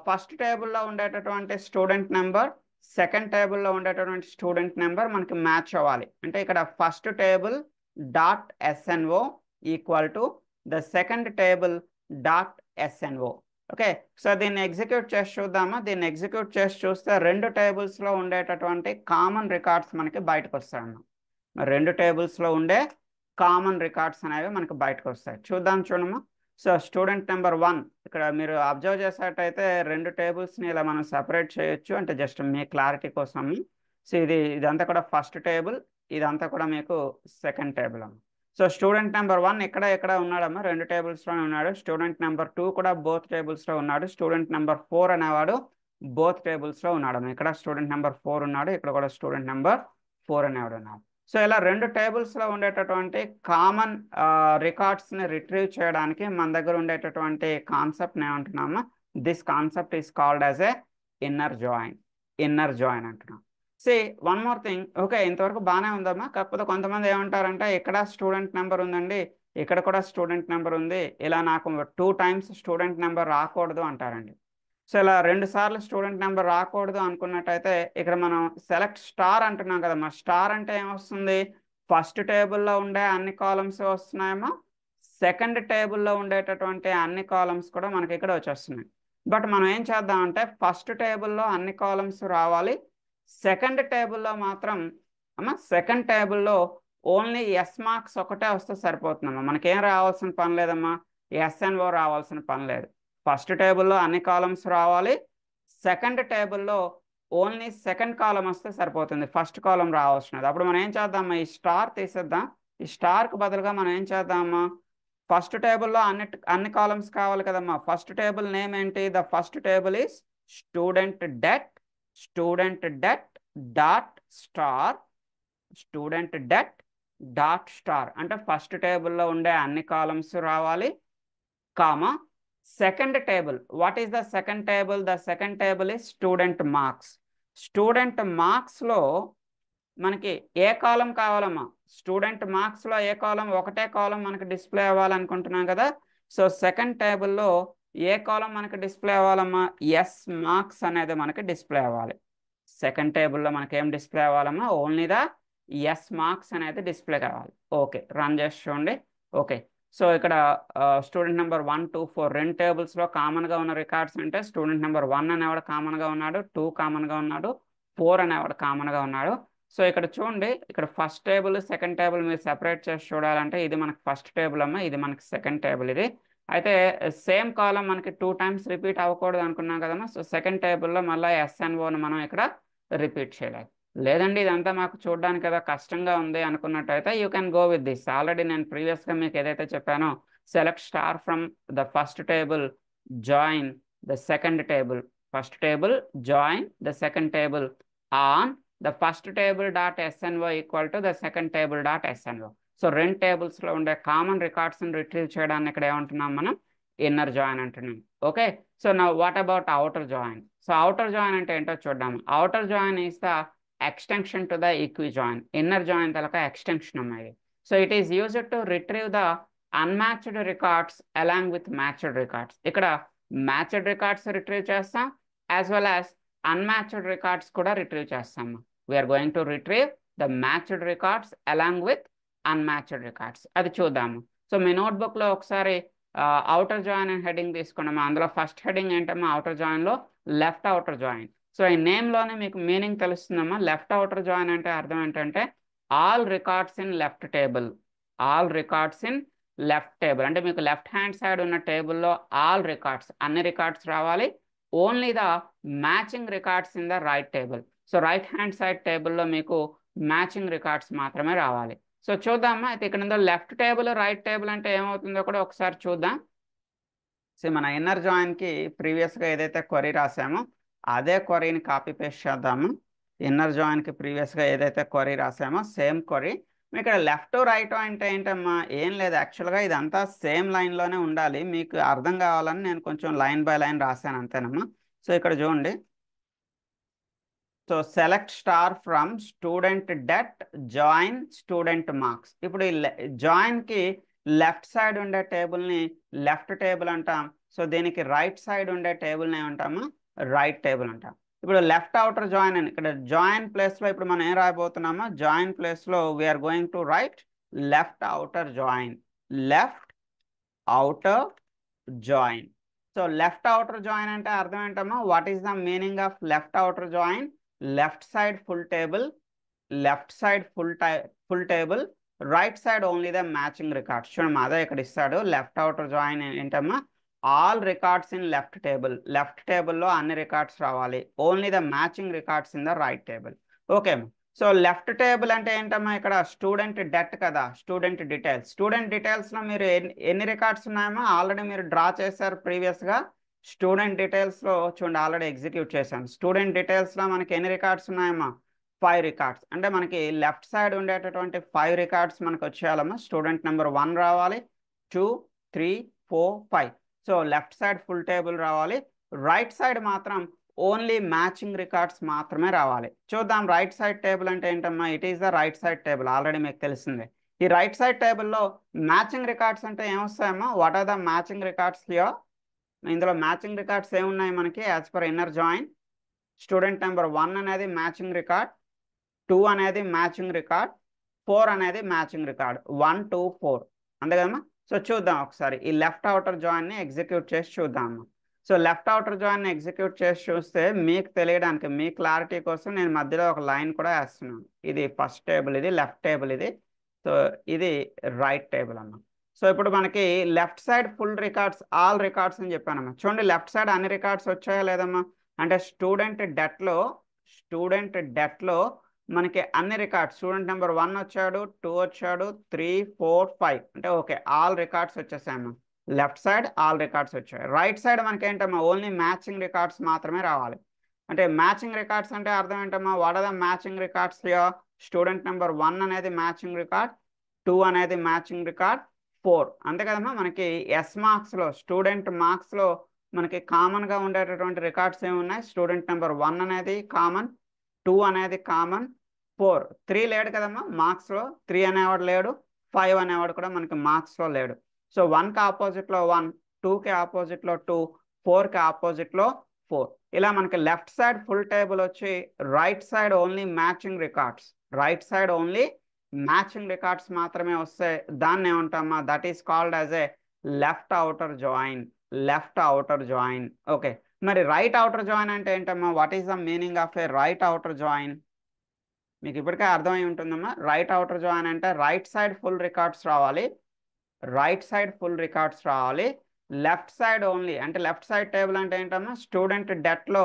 first టేబుల్లో ఉండేటటువంటి స్టూడెంట్ నెంబర్ సెకండ్ టేబుల్లో ఉండేటటువంటి స్టూడెంట్ నెంబర్ మనకి మ్యాచ్ అవ్వాలి. అంటే ఇక్కడ first table dot SNO equal to the second table dot SNO. Okay, so దీన్ని ఎగ్జిక్యూట్ చేసి చూద్దామా? దీన్ని ఎగ్జిక్యూట్ చేసి చూస్తే రెండు టేబుల్స్లో ఉండేటటువంటి కామన్ రికార్డ్స్ మనకి బయటకు వస్తాయన్నమాట. మరి రెండు టేబుల్స్లో ఉండే కామన్ రికార్డ్స్ అనేవి మనకి బయటకు వస్తాయి. చూద్దాం, చూడమ్మా. సో స్టూడెంట్ నెంబర్ 1 ఇక్కడ మీరు అబ్జర్వ్ చేసేటైతే రెండు టేబుల్స్ని ఇలా మనం సెపరేట్ చేయొచ్చు, అంటే జస్ట్ మీ క్లారిటీ కోసం. సో ఇదంతా కూడా ఫస్ట్ టేబుల్, ఇదంతా కూడా మీకు సెకండ్ టేబుల్ అమ్మ. సో స్టూడెంట్ నెంబర్ 1 ఇక్కడ ఉన్నాడమ్మా, రెండు టేబుల్స్లోనే ఉన్నాడు. స్టూడెంట్ నెంబర్ 2 కూడా బోత్ టేబుల్స్లో ఉన్నాడు. స్టూడెంట్ నెంబర్ 4 అనేవాడు బోత్ టేబుల్స్లో ఉన్నాడమ్మా. ఇక్కడ స్టూడెంట్ నెంబర్ 4 ఉన్నాడు, ఇక్కడ కూడా స్టూడెంట్ నెంబర్ 4 అనేవాడు ఉన్నాడు. సో ఇలా రెండు టేబుల్స్లో ఉండేటటువంటి కామన్ రికార్డ్స్ని రిట్రీవ్ చేయడానికి మన దగ్గర ఉండేటటువంటి కాన్సెప్ట్ని ఏమంటున్నామా? This concept is called as a inner join అంటున్నాం. See one more thing. Okay, ఇంతవరకు బాగానే ఉందమ్మా. కాకపోతే కొంతమంది ఏమంటారంటే ఇక్కడ స్టూడెంట్ నెంబర్ ఉందండి, ఇక్కడ కూడా స్టూడెంట్ నెంబర్ ఉంది, ఇలా నాకు 2 టైమ్స్ స్టూడెంట్ నెంబర్ రాకూడదు అంటారండి. సో ఇలా 2 సార్లు స్టూడెంట్ నెంబర్ రాకూడదు అనుకున్నట్టయితే ఇక్కడ మనం సెలెక్ట్ స్టార్ అంటున్నాం కదమ్మా. స్టార్ అంటే ఏమొస్తుంది? ఫస్ట్ టేబుల్లో ఉండే అన్ని కాలమ్స్ వస్తున్నాయేమో, సెకండ్ టేబుల్లో ఉండేటటువంటి అన్ని కాలమ్స్ కూడా మనకి ఇక్కడ వచ్చేస్తున్నాయి. బట్ మనం ఏం చేద్దామంటే ఫస్ట్ టేబుల్లో అన్ని కాలమ్స్ రావాలి, సెకండ్ టేబుల్లో మాత్రం సెకండ్ టేబుల్లో ఓన్లీ ఎస్ మార్క్స్ ఒకటే వస్తే సరిపోతుందమ్మా. మనకేం రావాల్సిన పని లేదమ్మా, ఎస్ఎన్ఓ రావాల్సిన పని లేదు. ఫస్ట్ టేబుల్లో అన్ని కాలమ్స్ రావాలి, సెకండ్ టేబుల్లో ఓన్లీ సెకండ్ కాలం వస్తే సరిపోతుంది, ఫస్ట్ కాలం రావాల్సినది. అప్పుడు మనం ఏం చేద్దామా? ఈ స్టార్ తీసేద్దాం. ఈ స్టార్కి బదులుగా మనం ఏం చేద్దామా? ఫస్ట్ టేబుల్లో అన్ని కాలమ్స్ కావాలి కదమ్మా. ఫస్ట్ టేబుల్ నేమ్ ఏంటి? The first table is student det dot star అంటే ఫస్ట్ టేబుల్లో ఉండే అన్ని కాలమ్స్ రావాలి, comma second table. What is the second table? The second table is student మార్క్స్లో మనకి ఏ కాలం కావాలమ్మా? స్టూడెంట్ మార్క్స్లో ఏ కాలం? ఒకటే కాలం మనకి డిస్ప్లే అవ్వాలనుకుంటున్నాం కదా. సో సెకండ్ టేబుల్లో ఏ కాలం మనకి డిస్ప్లే అవ్వాలమ్మా? ఎస్ మార్క్స్ అనేది మనకి డిస్ప్లే అవ్వాలి. సెకండ్ టేబుల్లో మనకి ఏం డిస్ప్లే అవ్వాలమ్మా? ఓన్లీ ద ఎస్ మార్క్స్ అనేది డిస్ప్లే కావాలి. ఓకే, రన్ చేసి చూడండి. ఓకే, సో ఇక్కడ స్టూడెంట్ నెంబర్ 1 2 4 రెండు టేబుల్స్లో కామన్గా ఉన్న రికార్డ్స్ అంటే స్టూడెంట్ నెంబర్ 1 అనేవాడు కామన్గా ఉన్నాడు, 2 కామన్గా ఉన్నాడు, 4 అనేవాడు కామన్గా ఉన్నాడు. సో ఇక్కడ చూడండి, ఇక్కడ ఫస్ట్ టేబుల్ సెకండ్ టేబుల్ మీరు సెపరేట్ చేసి చూడాలంటే ఇది మనకి ఫస్ట్ టేబుల్ అమ్మా, ఇది మనకి సెకండ్ టేబుల్. ఇది అయితే సేమ్ కాలం మనకి 2 టైమ్స్ రిపీట్ అవ్వకూడదు అనుకున్నాం కదమ్మా. సో సెకండ్ టేబుల్లో మళ్ళీ ఎస్ఎన్ఓని మనం ఇక్కడ రిపీట్ చేయలేదు. లేదండి ఇదంతా మాకు చూడడానికి కదా కష్టంగా ఉంది అనుకున్నట్టయితే you can go with this. Already నేను ప్రీవియస్గా మీకు ఏదైతే చెప్పానో select star from the first table, join the second table, first table join the second table on the first table dot SNO equal to the second table dot SNO. So రెండు టేబుల్స్లో ఉండే కామన్ రికార్డ్స్ని రిట్రీవ్ చేయడానికి ఇక్కడ ఏమంటున్నాం మనం? ఇన్నర్ జాయిన్ అంటున్నాం. ఓకే, సో నా what about outer join? So outer join అంటే ఏంటో చూద్దాం. Outer join is the extension to the equi join. Inner join తలక ఎక్స్టెన్షన్ అమ్మాయి. So it is used to retrieve the unmatched records along with matched records. ఇక్కడ మ్యాచ్డ్ రికార్డ్స్ రిట్రీవ్ చేస్తాం, as well as unmatched records కూడా రిట్రీవ్ చేస్తాము. We are going to retrieve the matched records along with unmatched records. అది చూద్దాము. సో మీ నోట్బుక్లో ఒకసారి అవుటర్ జాయిన్ అని హెడింగ్ తీసుకున్నాము. అందులో ఫస్ట్ హెడింగ్ ఏంటమ్మా, అవుటర్ జాయిన్లో లెఫ్ట్ అవుటర్ జాయిన్. సో ఈ నేమ్లోనే మీకు మీనింగ్ తెలుస్తుందమ్మా. లెఫ్ట్ అవుటర్ జాయిన్ అంటే అర్థం ఏంటంటే all records in left table. All records in left table అంటే మీకు లెఫ్ట్ హ్యాండ్ సైడ్ ఉన్న టేబుల్లో ఆల్ రికార్డ్స్, అన్ని రికార్డ్స్ రావాలి. Only the matching records in the right table. So right hand side టేబుల్లో మీకు మ్యాచింగ్ రికార్డ్స్ మాత్రమే రావాలి. సో చూద్దామా. అయితే ఇక్కడ లెఫ్ట్ టేబుల్ రైట్ టేబుల్ అంటే ఏమవుతుందో కూడా ఒకసారి చూద్దాం. సో మన ఇన్నర్ జాయిన్కి ప్రీవియస్గా ఏదైతే క్వరీ రాసామో అదే క్వరీని కాపీ పేస్ట్ చేద్దాము. ఇన్నర్ జాయిన్కి ప్రీవియస్గా ఏదైతే క్వరీ రాసామో సేమ్ క్వరీ. ఇక్కడ లెఫ్ట్ రైట్ అంటే ఏంటమ్మా, ఏం లేదు, యాక్చువల్గా ఇదంతా సేమ్ లైన్లోనే ఉండాలి. మీకు అర్థం కావాలని నేను కొంచెం లైన్ బై లైన్ రాశాను అంతేనమ్మా. సో ఇక్కడ చూడండి. So select star from student det join student marks. ఇప్పుడు ఈ జాయిన్కి లెఫ్ట్ సైడ్ ఉండే టేబుల్ని లెఫ్ట్ టేబుల్ అంటాం. సో దీనికి రైట్ సైడ్ ఉండే టేబుల్ని ఏమంటాము, రైట్ టేబుల్ అంటాం. ఇప్పుడు లెఫ్ట్ అవుటర్ జాయిన్ అని ఇక్కడ జాయిన్ ప్లేస్లో ఇప్పుడు మనం ఏం రాయబోతున్నామో, జాయిన్ ప్లేస్లో we are going to write left outer join. Left outer join. So left outer join అంటే అర్థం ఏంటమ్మా, what is the meaning of left outer join? Left side full table, left side full table, right side only the matching records. చూడమ్మా అదే ఇక్కడ ఇస్తాడు. లెఫ్ట్ అవుటర్ జాయిన్ ఏంటమ్మా, all records in left table. Left టేబుల్లో అన్ని రికార్డ్స్ రావాలి. Only the matching records in the right table. Okay. So left table అంటే ఏంటమ్మా, ఇక్కడ స్టూడెంట్ డెట్ కదా, స్టూడెంట్ డీటెయిల్స్. స్టూడెంట్ డీటెయిల్స్లో మీరు ఎన్ని రికార్డ్స్ ఉన్నాయమ్మా, ఆల్రెడీ మీరు డ్రా చేశారు ప్రీవియస్గా. స్టూడెంట్ డీటెయిల్స్లో చూడండి ఆల్రెడీ ఎగ్జిక్యూట్ చేశాను. స్టూడెంట్ డీటెయిల్స్లో మనకి ఎన్ని రికార్డ్స్ ఉన్నాయమ్మా, 5 రికార్డ్స్. అంటే మనకి లెఫ్ట్ సైడ్ ఉండేటటువంటి 5 రికార్డ్స్ మనకు వచ్చేయాలమ్మా. స్టూడెంట్ నెంబర్ 1 రావాలి, 2, 3, 4, 5. So left side full table రావాలి. రైట్ సైడ్ మాత్రం ఓన్లీ మ్యాచింగ్ రికార్డ్స్ మాత్రమే రావాలి. చూద్దాం రైట్ సైడ్ టేబుల్ అంటే ఏంటమ్మా, it is the right side table. Already మీకు తెలిసిందే. ఈ రైట్ సైడ్ టేబుల్లో మ్యాచింగ్ రికార్డ్స్ అంటే ఏమొస్తాయమ్మా, what are the matching records here? ఇందులో మ్యాచింగ్ రికార్డ్స్ ఏమున్నాయి మనకి as per inner join? Student number 1 అనేది మ్యాచింగ్ రికార్డ్, 2 అనేది మ్యాచింగ్ రికార్డ్, 4 అనేది మ్యాచింగ్ రికార్డ్. 1, 2, 4 అంతే కదమ్మా. సో చూద్దాం ఒకసారి ఈ లెఫ్ట్ అవుటర్ జాయిన్ని ఎగ్జిక్యూట్ చేసి చూద్దాము. సో లెఫ్ట్ అవుటర్ జాయిన్ని ఎగ్జిక్యూట్ చేసి చూస్తే మీకు తెలియడానికి, మీ క్లారిటీ కోసం నేను మధ్యలో ఒక లైన్ కూడా వేస్తున్నాను. ఇది ఫస్ట్ టేబుల్, ఇది లెఫ్ట్ టేబుల్, ఇది సో ఇది రైట్ టేబుల్ అమ్మా. సో ఇప్పుడు మనకి left side full records, all records అని చెప్పానమ్మా. చూడండి లెఫ్ట్ సైడ్ అన్ని రికార్డ్స్ వచ్చాయా లేదమ్మా? అంటే స్టూడెంట్ డెట్లో మనకి అన్ని రికార్డ్స్, స్టూడెంట్ నెంబర్ 1 వచ్చాడు, 2 వచ్చాడు, 3, 4, 5 అంటే ఓకే, ఆల్ రికార్డ్స్ వచ్చేసాయమ్మా. లెఫ్ట్ సైడ్ ఆల్ రికార్డ్స్ వచ్చాయి. రైట్ సైడ్ మనకి ఏంటమ్మా, ఓన్లీ మ్యాచింగ్ రికార్డ్స్ మాత్రమే రావాలి. అంటే మ్యాచింగ్ రికార్డ్స్ అంటే అర్థం ఏంటమ్మా, what are the matching records here? Student number 1 అనేది మ్యాచింగ్ రికార్డ్, 2 అనేది మ్యాచింగ్ రికార్డ్, 4 అంతే కదమ్మా. మనకి ఎస్ మార్క్స్లో, స్టూడెంట్ మార్క్స్లో మనకి కామన్గా ఉండేటటువంటి రికార్డ్స్ ఏమున్నాయి? స్టూడెంట్ నెంబర్ 1 అనేది కామన్, 2 అనేది కామన్, 4, 3 లేడు కదమ్మా మార్క్స్లో. 3 అనేవాడు లేడు, 5 అనేవాడు కూడా మనకి మార్క్స్లో లేడు. సో 1కి ఆపోజిట్లో 1, 2కి ఆపోజిట్లో 2, 4కి ఆపోజిట్లో 4. ఇలా మనకి లెఫ్ట్ సైడ్ ఫుల్ టేబుల్ వచ్చి right side only matching records, right side only matching records మాత్రమే వస్తాయి. దాన్ని ఏమంటామా, that is called as a left outer join. Left outer join. Okay, మరి రైట్ అవుటర్ జాయిన్ అంటే ఏంటమ్మా, what is the meaning of a right outer join? మీకు ఇప్పటికే అర్థమై ఉంటుందమ్మా. రైట్ అవుటర్ జాయిన్ అంటే రైట్ సైడ్ ఫుల్ రికార్డ్స్ రావాలి, రైట్ సైడ్ ఫుల్ రికార్డ్స్ రావాలి. లెఫ్ట్ సైడ్ ఓన్లీ అంటే లెఫ్ట్ సైడ్ టేబుల్ అంటే ఏంటమ్మా, స్టూడెంట్ డెట్లో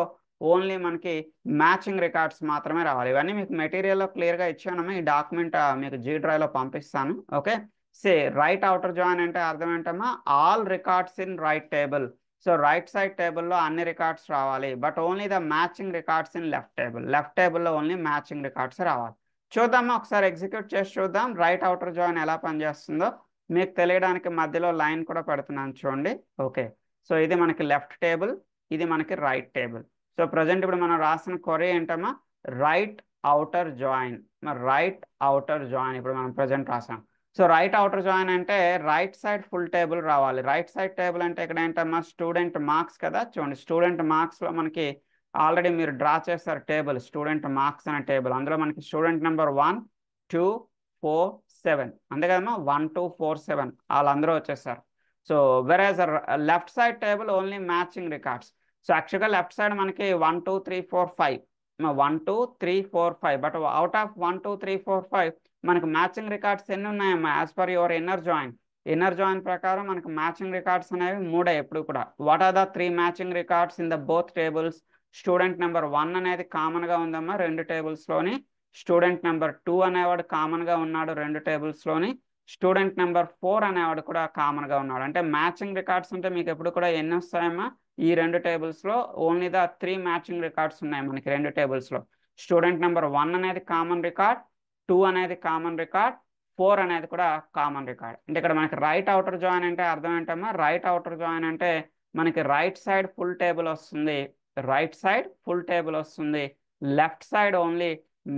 ఓన్లీ మనకి మ్యాచింగ్ రికార్డ్స్ మాత్రమే రావాలి. ఇవన్నీ మీకు మెటీరియల్లో క్లియర్గా ఇచ్చానమ్మా. ఈ డాక్యుమెంట్ మీకు జీ డ్రైవ్లో పంపిస్తాను. Okay, say right outer join అంటే అర్థం ఏంటమ్మా, all records in right table. So right side టేబుల్లో అన్ని రికార్డ్స్ రావాలి, but only the matching records in left table. Left టేబుల్లో ఓన్లీ మ్యాచింగ్ రికార్డ్స్ రావాలి. చూద్దామా ఒకసారి ఎగ్జిక్యూట్ చేసి చూద్దాం రైట్ అవుటర్ జాయిన్ ఎలా పనిచేస్తుందో. మీకు తెలియడానికి మధ్యలో లైన్ కూడా పెడుతున్నాను చూడండి. ఓకే, సో ఇది మనకి లెఫ్ట్ టేబుల్, ఇది మనకి రైట్ టేబుల్. సో ప్రజెంట్ ఇప్పుడు మనం రాసిన క్వరీ ఏంటమ్మా, రైట్ అవుటర్ జాయిన్. మరి రైట్ అవుటర్ జాయిన్ ఇప్పుడు మనం ప్రజెంట్ రాసాం. సో రైట్ అవుటర్ జాయిన్ అంటే రైట్ సైడ్ ఫుల్ టేబుల్ రావాలి. రైట్ సైడ్ టేబుల్ అంటే ఇక్కడ ఏంటమ్మా స్టూడెంట్ మార్క్స్ కదా. చూడండి స్టూడెంట్ మార్క్స్లో మనకి ఆల్రెడీ మీరు డ్రా చేస్తారు టేబుల్, స్టూడెంట్ మార్క్స్ అనే టేబుల్. అందులో మనకి స్టూడెంట్ నెంబర్ 1 2 4 7 అంతే కదమ్మా, 1 2 4 7 వాళ్ళందరూ వచ్చేసారు. సో వెరాజ్ left side table only matching records. So యాక్చువల్గా లెఫ్ట్ సైడ్ మనకి 1 2 3 4 5 1 2 3 4 5 బట్ అవుట్ ఆఫ్ 1 2 3 4 5 మనకు మ్యాచింగ్ రికార్డ్స్ ఎన్ని ఉన్నాయమ్మా as per your inner join. Inner join ప్రకారం మనకు మ్యాచింగ్ రికార్డ్స్ అనేవి 3 ఎప్పుడు కూడా. What are the 3 matching records in the both tables? Student number 1 అనేది కామన్గా ఉందమ్మా రెండు టేబుల్స్లోని. స్టూడెంట్ నెంబర్ 2 అనేవాడు కామన్గా ఉన్నాడు రెండు టేబుల్స్లోని. స్టూడెంట్ నెంబర్ 4 అనేవాడు కూడా కామన్గా ఉన్నాడు. అంటే మ్యాచింగ్ రికార్డ్స్ అంటే మీకు ఎప్పుడు కూడా ఎన్ని వస్తాయమ్మా ఈ రెండు టేబుల్స్లో? ఓన్లీ ద 3 మ్యాచింగ్ రికార్డ్స్ ఉన్నాయి మనకి రెండు టేబుల్స్లో. స్టూడెంట్ నెంబర్ 1 అనేది కామన్ రికార్డ్, 2 అనేది కామన్ రికార్డ్, 4 అనేది కూడా కామన్ రికార్డ్. అంటే ఇక్కడ మనకి రైట్ అవుటర్ జాయిన్ అంటే అర్థం ఏంటమ్మా? రైట్ అవుటర్ జాయిన్ అంటే మనకి రైట్ సైడ్ ఫుల్ టేబుల్ వస్తుంది, రైట్ సైడ్ ఫుల్ టేబుల్ వస్తుంది, left side only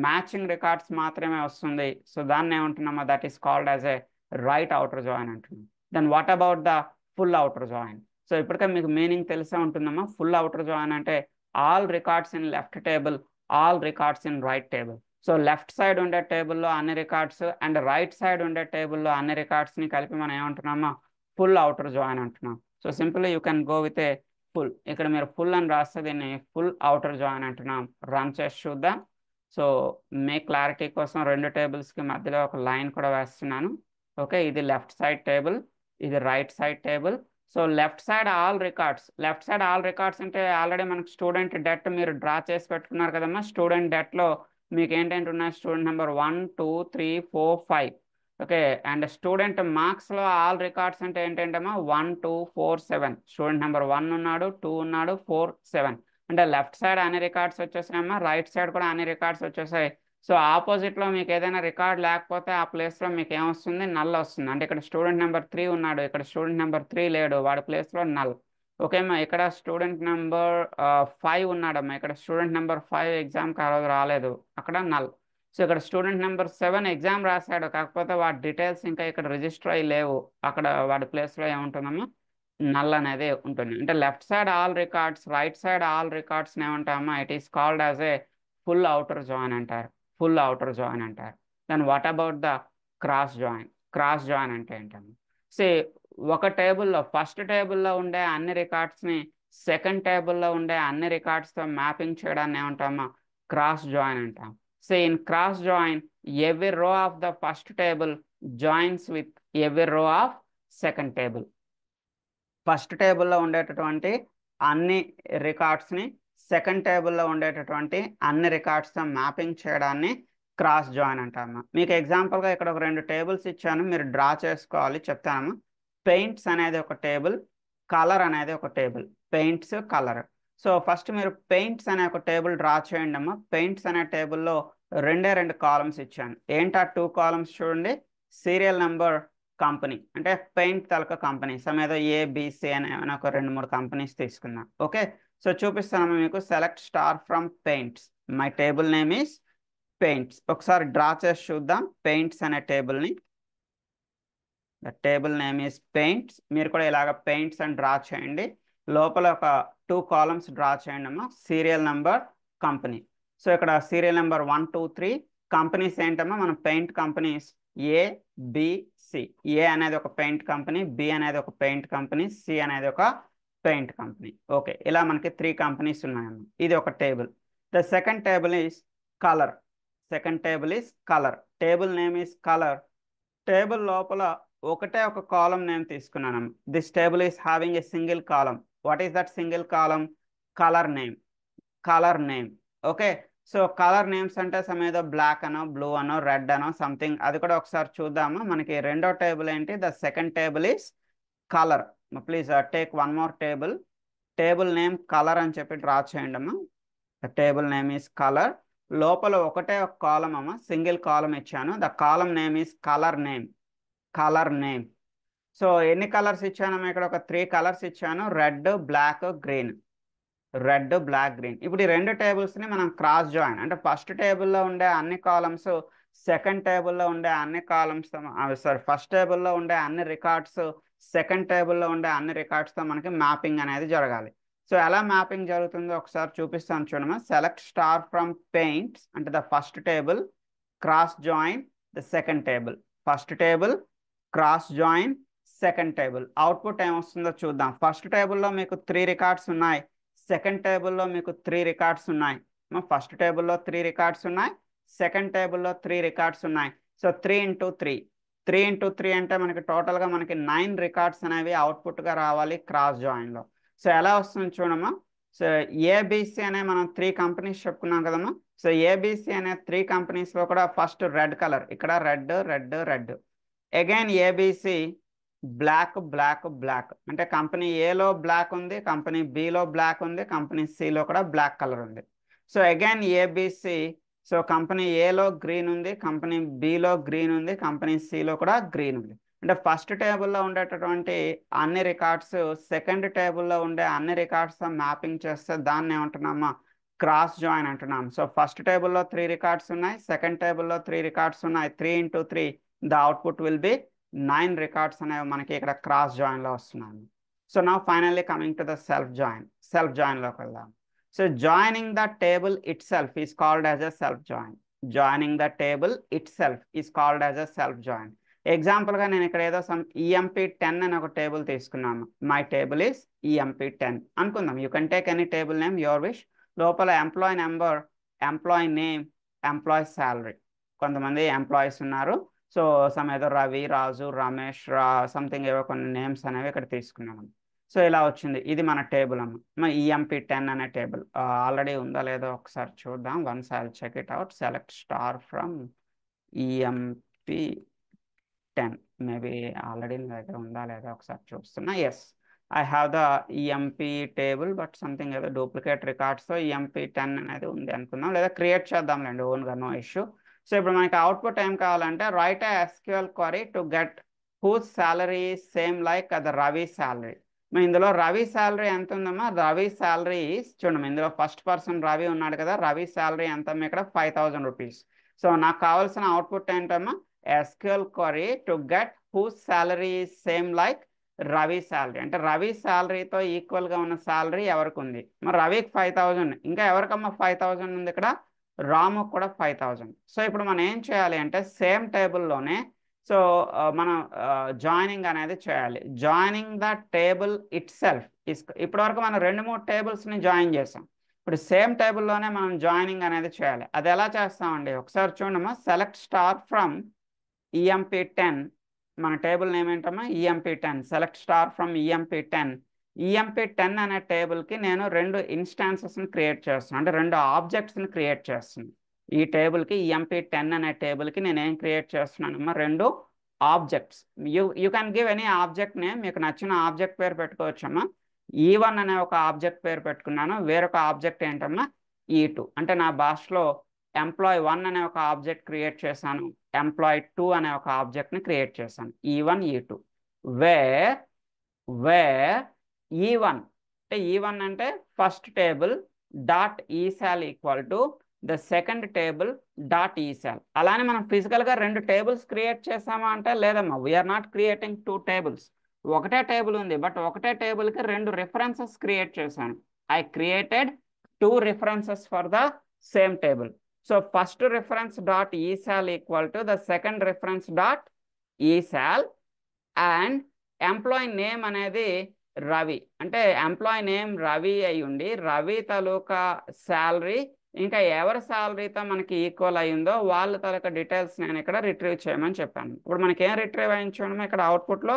matching records మాత్రమే వస్తుంది. సో దాన్ని ఏమంటున్నామా? That is called as a right outer join అంటున్నాం. Then what about the full outer join? So ఇప్పటికే మీకు మీనింగ్ తెలిసే ఉంటుందమ్మా. ఫుల్ అవుటర్ జాయిన్ అంటే all records in left table, all records in right table. So left side ఉండే టేబుల్లో అన్ని రికార్డ్స్ అండ్ రైట్ సైడ్ ఉండే టేబుల్లో అన్ని రికార్డ్స్ని కలిపి మనం ఏమంటున్నామా? ఫుల్ అవుటర్ జాయిన్ అంటున్నాం. So simply you can go with a full. ఇక్కడ మీరు ఫుల్ అని రాస్తే దీన్ని ఫుల్ అవుటర్ జాయిన్ అంటున్నాం. రన్ చేసి చూద్దాం. సో మీ క్లారిటీ కోసం రెండు టేబుల్స్కి మధ్యలో ఒక లైన్ కూడా వేస్తున్నాను. ఓకే, ఇది లెఫ్ట్ సైడ్ టేబుల్, ఇది right side table. So left side all records, left side all records అంటే ఆల్రెడీ మనకు స్టూడెంట్ డెట్ మీరు డ్రా చేసి పెట్టుకున్నారు కదమ్మా. స్టూడెంట్ డెట్లో మీకు ఏంటంటే ఉన్నాయి student number 1 2 3 4 5. Okay, and student మార్క్స్లో ఆల్ రికార్డ్స్ అంటే ఏంటంటమ్మా 1 2 4 7. స్టూడెంట్ నెంబర్ 1 ఉన్నాడు, 2 ఉన్నాడు, 4 7. అంటే లెఫ్ట్ సైడ్ అన్ని రికార్డ్స్ వచ్చేసాయమ్మా, రైట్ సైడ్ కూడా అన్ని రికార్డ్స్ వచ్చేసాయి. సో ఆపోజిట్లో మీకు ఏదైనా రికార్డ్ లేకపోతే ఆ ప్లేస్లో మీకు ఏమొస్తుంది? నల్ వస్తుంది. అంటే ఇక్కడ స్టూడెంట్ నెంబర్ 3 ఉన్నాడు, ఇక్కడ స్టూడెంట్ నెంబర్ 3 లేడు, వాడి ప్లేస్లో నల్. ఓకేమ్మా, ఇక్కడ స్టూడెంట్ నెంబర్ 5 ఉన్నాడమ్మా, ఇక్కడ స్టూడెంట్ నెంబర్ 5 ఎగ్జామ్కి ఆ రోజు రాలేదు, అక్కడ నల్. సో ఇక్కడ స్టూడెంట్ నెంబర్ 7 ఎగ్జామ్ రాశాడు, కాకపోతే వాడి డీటెయిల్స్ ఇంకా ఇక్కడ రిజిస్టర్ అయ్యి లేవు, అక్కడ వాడి ప్లేస్లో ఏముంటుందమ్మా? నల్ అనేది ఉంటుంది. అంటే left side all records, right side all records ఏమంటామా? It is called as a full outer join అంటారు, ఫుల్ అవుటర్ జాయిన్ అంటారు. Then what about the cross join? Cross join అంటే ఏంటమ్మా? సే ఒక టేబుల్లో ఫస్ట్ టేబుల్లో ఉండే అన్ని రికార్డ్స్ని సెకండ్ టేబుల్లో ఉండే అన్ని రికార్డ్స్తో మ్యాపింగ్ చేయడాన్ని ఏమంటామా? క్రాస్ జాయిన్ అంటాం. Say in cross join every row of the first table joins with every row of second table. First టేబుల్లో ఉండేటటువంటి అన్ని రికార్డ్స్ని సెకండ్ టేబుల్లో ఉండేటటువంటి అన్ని రికార్డ్స్తో మ్యాపింగ్ చేయడాన్ని క్రాస్ జాయిన్ అంటాము. మీకు ఎగ్జాంపుల్గా ఇక్కడ ఒక రెండు టేబుల్స్ ఇచ్చాను, మీరు డ్రా చేసుకోవాలి, చెప్తాను. పెయింట్స్ అనేది ఒక టేబుల్, కలర్ అనేది ఒక table. Paints, colour. So first మీరు పెయింట్స్ అనే ఒక టేబుల్ డ్రా చేయండి అమ్మా. పెయింట్స్ అనే టేబుల్లో రెండు కాలమ్స్ ఇచ్చాను. ఏంటి ఆ 2 కాలమ్స్ చూడండి? సీరియల్ నెంబర్, కంపెనీ, అంటే పెయింట్ తలక కంపెనీస్ ఏదో ఏబిసి అని ఒక 2 3 కంపెనీస్ తీసుకున్నాం. ఓకే, సో చూపిస్తాను మీకు. Select star from paints. My table name is paints. ఒకసారి డ్రా చేసి చూద్దాం పెయింట్స్ అనే టేబుల్ని. The table name is paints. మీరు కూడా ఇలాగ పెయింట్స్ అని డ్రా చేయండి. లోపల ఒక 2 కాలమ్స్ డ్రా చేయండి అమ్మా. Serial number, company. సో ఇక్కడ సీరియల్ నెంబర్ 1 2 3. కంపెనీస్ ఏంటమ్మా? మనం పెయింట్ కంపెనీస్ ఏబిసి. ఏ అనేది ఒక పెయింట్ కంపెనీ, బి అనేది ఒక పెయింట్ కంపెనీ, సి అనేది ఒక పెయింట్ కంపెనీ. ఓకే, ఇలా మనకి 3 కంపెనీస్ ఉన్నాయమ్మా. ఇది ఒక table. The second table is colour. Second table is colour. Table name is colour. Table లోపల ఒకటే ఒక కాలం నేమ్ తీసుకున్నాను. This table is having a single column. What is that single column? Colour name. Colour name. Okay, so colour names అంటే ఏదో బ్లాక్ అనో, బ్లూ అనో, రెడ్ అనో సంథింగ్, అది కూడా ఒకసారి చూద్దాము. మనకి రెండో టేబుల్ ఏంటి? The second table is colour. Please take one more table. Table name colour అని చెప్పి డ్రా చేయండి అమ్మా. ద టేబుల్ నేమ్ ఈస్ కలర్. లోపల ఒకటే ఒక కాలం అమ్మా, సింగిల్ కాలం ఇచ్చాను. The column name is colour name. Colour name. So ఎన్ని కలర్స్ ఇచ్చానమ్మా? ఇక్కడ ఒక 3 కలర్స్ ఇచ్చాను, red, black, green. Red, black, green. ఇప్పుడు ఈ రెండు టేబుల్స్ని మనం క్రాస్ జాయిన్ అంటే ఫస్ట్ టేబుల్లో ఉండే అన్ని కాలమ్స్ సెకండ్ టేబుల్లో ఉండే అన్ని కాలమ్స్తో సారీ ఫస్ట్ టేబుల్లో ఉండే అన్ని రికార్డ్స్ సెకండ్ టేబుల్లో ఉండే అన్ని రికార్డ్స్తో మనకి మ్యాపింగ్ అనేది జరగాలి. సో ఎలా మ్యాపింగ్ జరుగుతుందో ఒకసారి చూపిస్తాను చూడమ్మా. సెలెక్ట్ స్టార్ ఫ్రమ్ పెయింట్స్ అంటే the first table, cross join the second table, first table cross join second table. Output ఏమొస్తుందో చూద్దాం. ఫస్ట్ టేబుల్లో మీకు 3 రికార్డ్స్ ఉన్నాయి, సెకండ్ టేబుల్లో మీకు 3 రికార్డ్స్ ఉన్నాయి. ఫస్ట్ టేబుల్లో 3 రికార్డ్స్ ఉన్నాయి, సెకండ్ టేబుల్లో 3 రికార్డ్స్ ఉన్నాయి. సో 3 ఇంటూ 3, 3 ఇంటూ 3 అంటే మనకి టోటల్గా మనకి 9 రికార్డ్స్ అనేవి అవుట్పుట్గా రావాలి క్రాస్ జాయిన్లో. సో ఎలా వస్తుంది చూడమ్మా. సో ఏబిసి అనే మనం 3 కంపెనీస్ చెప్పుకున్నాం కదమ్మా. సో ఏబిసి అనే 3 కంపెనీస్లో కూడా ఫస్ట్ రెడ్ కలర్, ఇక్కడ red red red. Again ABC black black black, అంటే కంపెనీ ఏలో బ్లాక్ ఉంది, కంపెనీ బిలో బ్లాక్ ఉంది, కంపెనీ సిలో కూడా బ్లాక్ కలర్ ఉంది. So again ABC, so company ఏలో గ్రీన్ ఉంది, కంపెనీ బిలో గ్రీన్ ఉంది, కంపెనీ సిలో కూడా గ్రీన్ ఉంది. అంటే ఫస్ట్ టేబుల్లో ఉండేటటువంటి అన్ని రికార్డ్స్ సెకండ్ టేబుల్లో ఉండే అన్ని రికార్డ్స్తో మ్యాపింగ్ చేస్తే దాన్ని ఏమంటున్నామా, క్రాస్ జాయిన్ అంటున్నాం. సో ఫస్ట్ టేబుల్లో 3 రికార్డ్స్ ఉన్నాయి, సెకండ్ టేబుల్లో 3 రికార్డ్స్ ఉన్నాయి. 3 into 3 the output will be 9 records అనేవి మనకి ఇక్కడ క్రాస్ జాయిన్లో వస్తున్నాయి. సో నా finally coming to the self జాయిన్లోకి వెళ్దాం. So joining the table itself is called as a self join. Joining the table itself is called as a self join. ఎగ్జాంపుల్గా నేను ఇక్కడ ఏదో EMP10 అని ఒక టేబుల్ తీసుకున్నాను. మై టేబుల్ ఈస్ EMP10 అనుకుందాం. You can take any table name your wish. లోపల employee number, employee name, employee salary. కొంతమంది ఎంప్లాయీస్ ఉన్నారు. సో ఏదో రవి, రాజు, రమేష్, సంథింగ్ ఏవో కొన్ని నేమ్స్ అనేవి ఇక్కడ తీసుకున్నాము. సో ఇలా వచ్చింది. ఇది మన టేబుల్ అమ్మ, మన EMP10 అనే టేబుల్. ఆల్రెడీ ఉందా లేదో ఒకసారి చూద్దాం. Once I will check it out. Select star from EMP10. Maybe already నా దగ్గర ఉందా లేదా ఒకసారి చూస్తున్నా. Yes, I have the EMP table, but something ఏదో డూప్లికేట్ రికార్డ్స్తో EMP10 అనేది ఉంది అనుకుందాం, లేదా క్రియేట్ చేద్దాంలేండి ఓన్గా, నో ఇష్యూ. సో ఇప్పుడు మనకి అవుట్పుట్ ఏం కావాలంటే write a SQL query to get whose salary same like the Ravi salary. ఇందులో రవి శాలరీ ఎంత ఉందమ్మా? రవి శాలరీ చూడమ్మా, ఇందులో ఫస్ట్ పర్సన్ రవి ఉన్నాడు కదా, రవి శాలరీ ఎంత ఇక్కడ 5000 రూపీస్. సో నాకు కావాల్సిన అవుట్పుట్ ఏంటమ్మా? SQL query to get whose salary same like Ravi salary. అంటే రవి శాలరీతో ఈక్వల్గా ఉన్న శాలరీ ఎవరికి ఉంది? మరి రవికి 5000, ఇంకా ఎవరికమ్మా 5000 ఉంది? ఇక్కడ రాముకు కూడా 5000. సో ఇప్పుడు మనం ఏం చేయాలి అంటే సేమ్ టేబుల్లోనే సో మనం జాయినింగ్ అనేది చేయాలి. Joining the table it self. ఇప్పటివరకు మనం 2-3 టేబుల్స్ని జాయిన్ చేసాం. ఇప్పుడు సేమ్ టేబుల్లోనే మనం జాయినింగ్ అనేది చేయాలి. అది ఎలా చేస్తామండి ఒకసారి చూడమ్మా. Select star from EMP10. మన టేబుల్ నేమ్ ఏంటమ్మా? EMP10. Select star from EMP10. EMP10 అనే టేబుల్కి నేను 2 ఇన్స్టాన్సెస్ని క్రియేట్ చేస్తున్నాను, అంటే 2 ఆబ్జెక్ట్స్ని క్రియేట్ చేస్తున్నాను. ఈ టేబుల్కి EMP10 అనే టేబుల్కి నేను ఏం క్రియేట్ చేస్తున్నానమ్మా? 2 objects. You can give any object name, మీకు నచ్చిన ఆబ్జెక్ట్ పేరు పెట్టుకోవచ్చమ్మా. E1 అనే ఒక ఆబ్జెక్ట్ పేరు పెట్టుకున్నాను, వేరొక ఆబ్జెక్ట్ ఏంటమ్మా? E2. అంటే నా భాషలో ఎంప్లాయీ1 అనే ఒక ఆబ్జెక్ట్ క్రియేట్ చేశాను, ఎంప్లాయీ2 అనే ఒక ఆబ్జెక్ట్ని క్రియేట్ చేశాను. E1 E2 వేర్ E1 అంటే E1 అంటే first table dot esal equal to the second table dot esal. అలానే మనం ఫిజికల్గా 2 టేబుల్స్ క్రియేట్ చేసామా అంటే లేదమ్మా, వీఆర్ నాట్ క్రియేటింగ్ 2 టేబుల్స్. ఒకటే టేబుల్ ఉంది, బట్ ఒకటే టేబుల్కి 2 రిఫరెన్సెస్ క్రియేట్ చేశాను. I created 2 references for the same table. So first reference dot esal equal to the second reference dot esal, and employee name అనేది రవి. అంటే ఎంప్లాయీ నేమ్ రవి అయి ఉండి రవి తాలూకా శాలరీ ఇంకా ఎవరి శాలరీతో మనకి ఈక్వల్ అయ్యిందో వాళ్ళ తాలూకా డీటెయిల్స్ నేను ఇక్కడ రిట్రీవ్ చేయమని చెప్పాను. ఇప్పుడు మనకి ఏం రిట్రీవ్ అయ్యింది చూడమో ఇక్కడ అవుట్పుట్లో.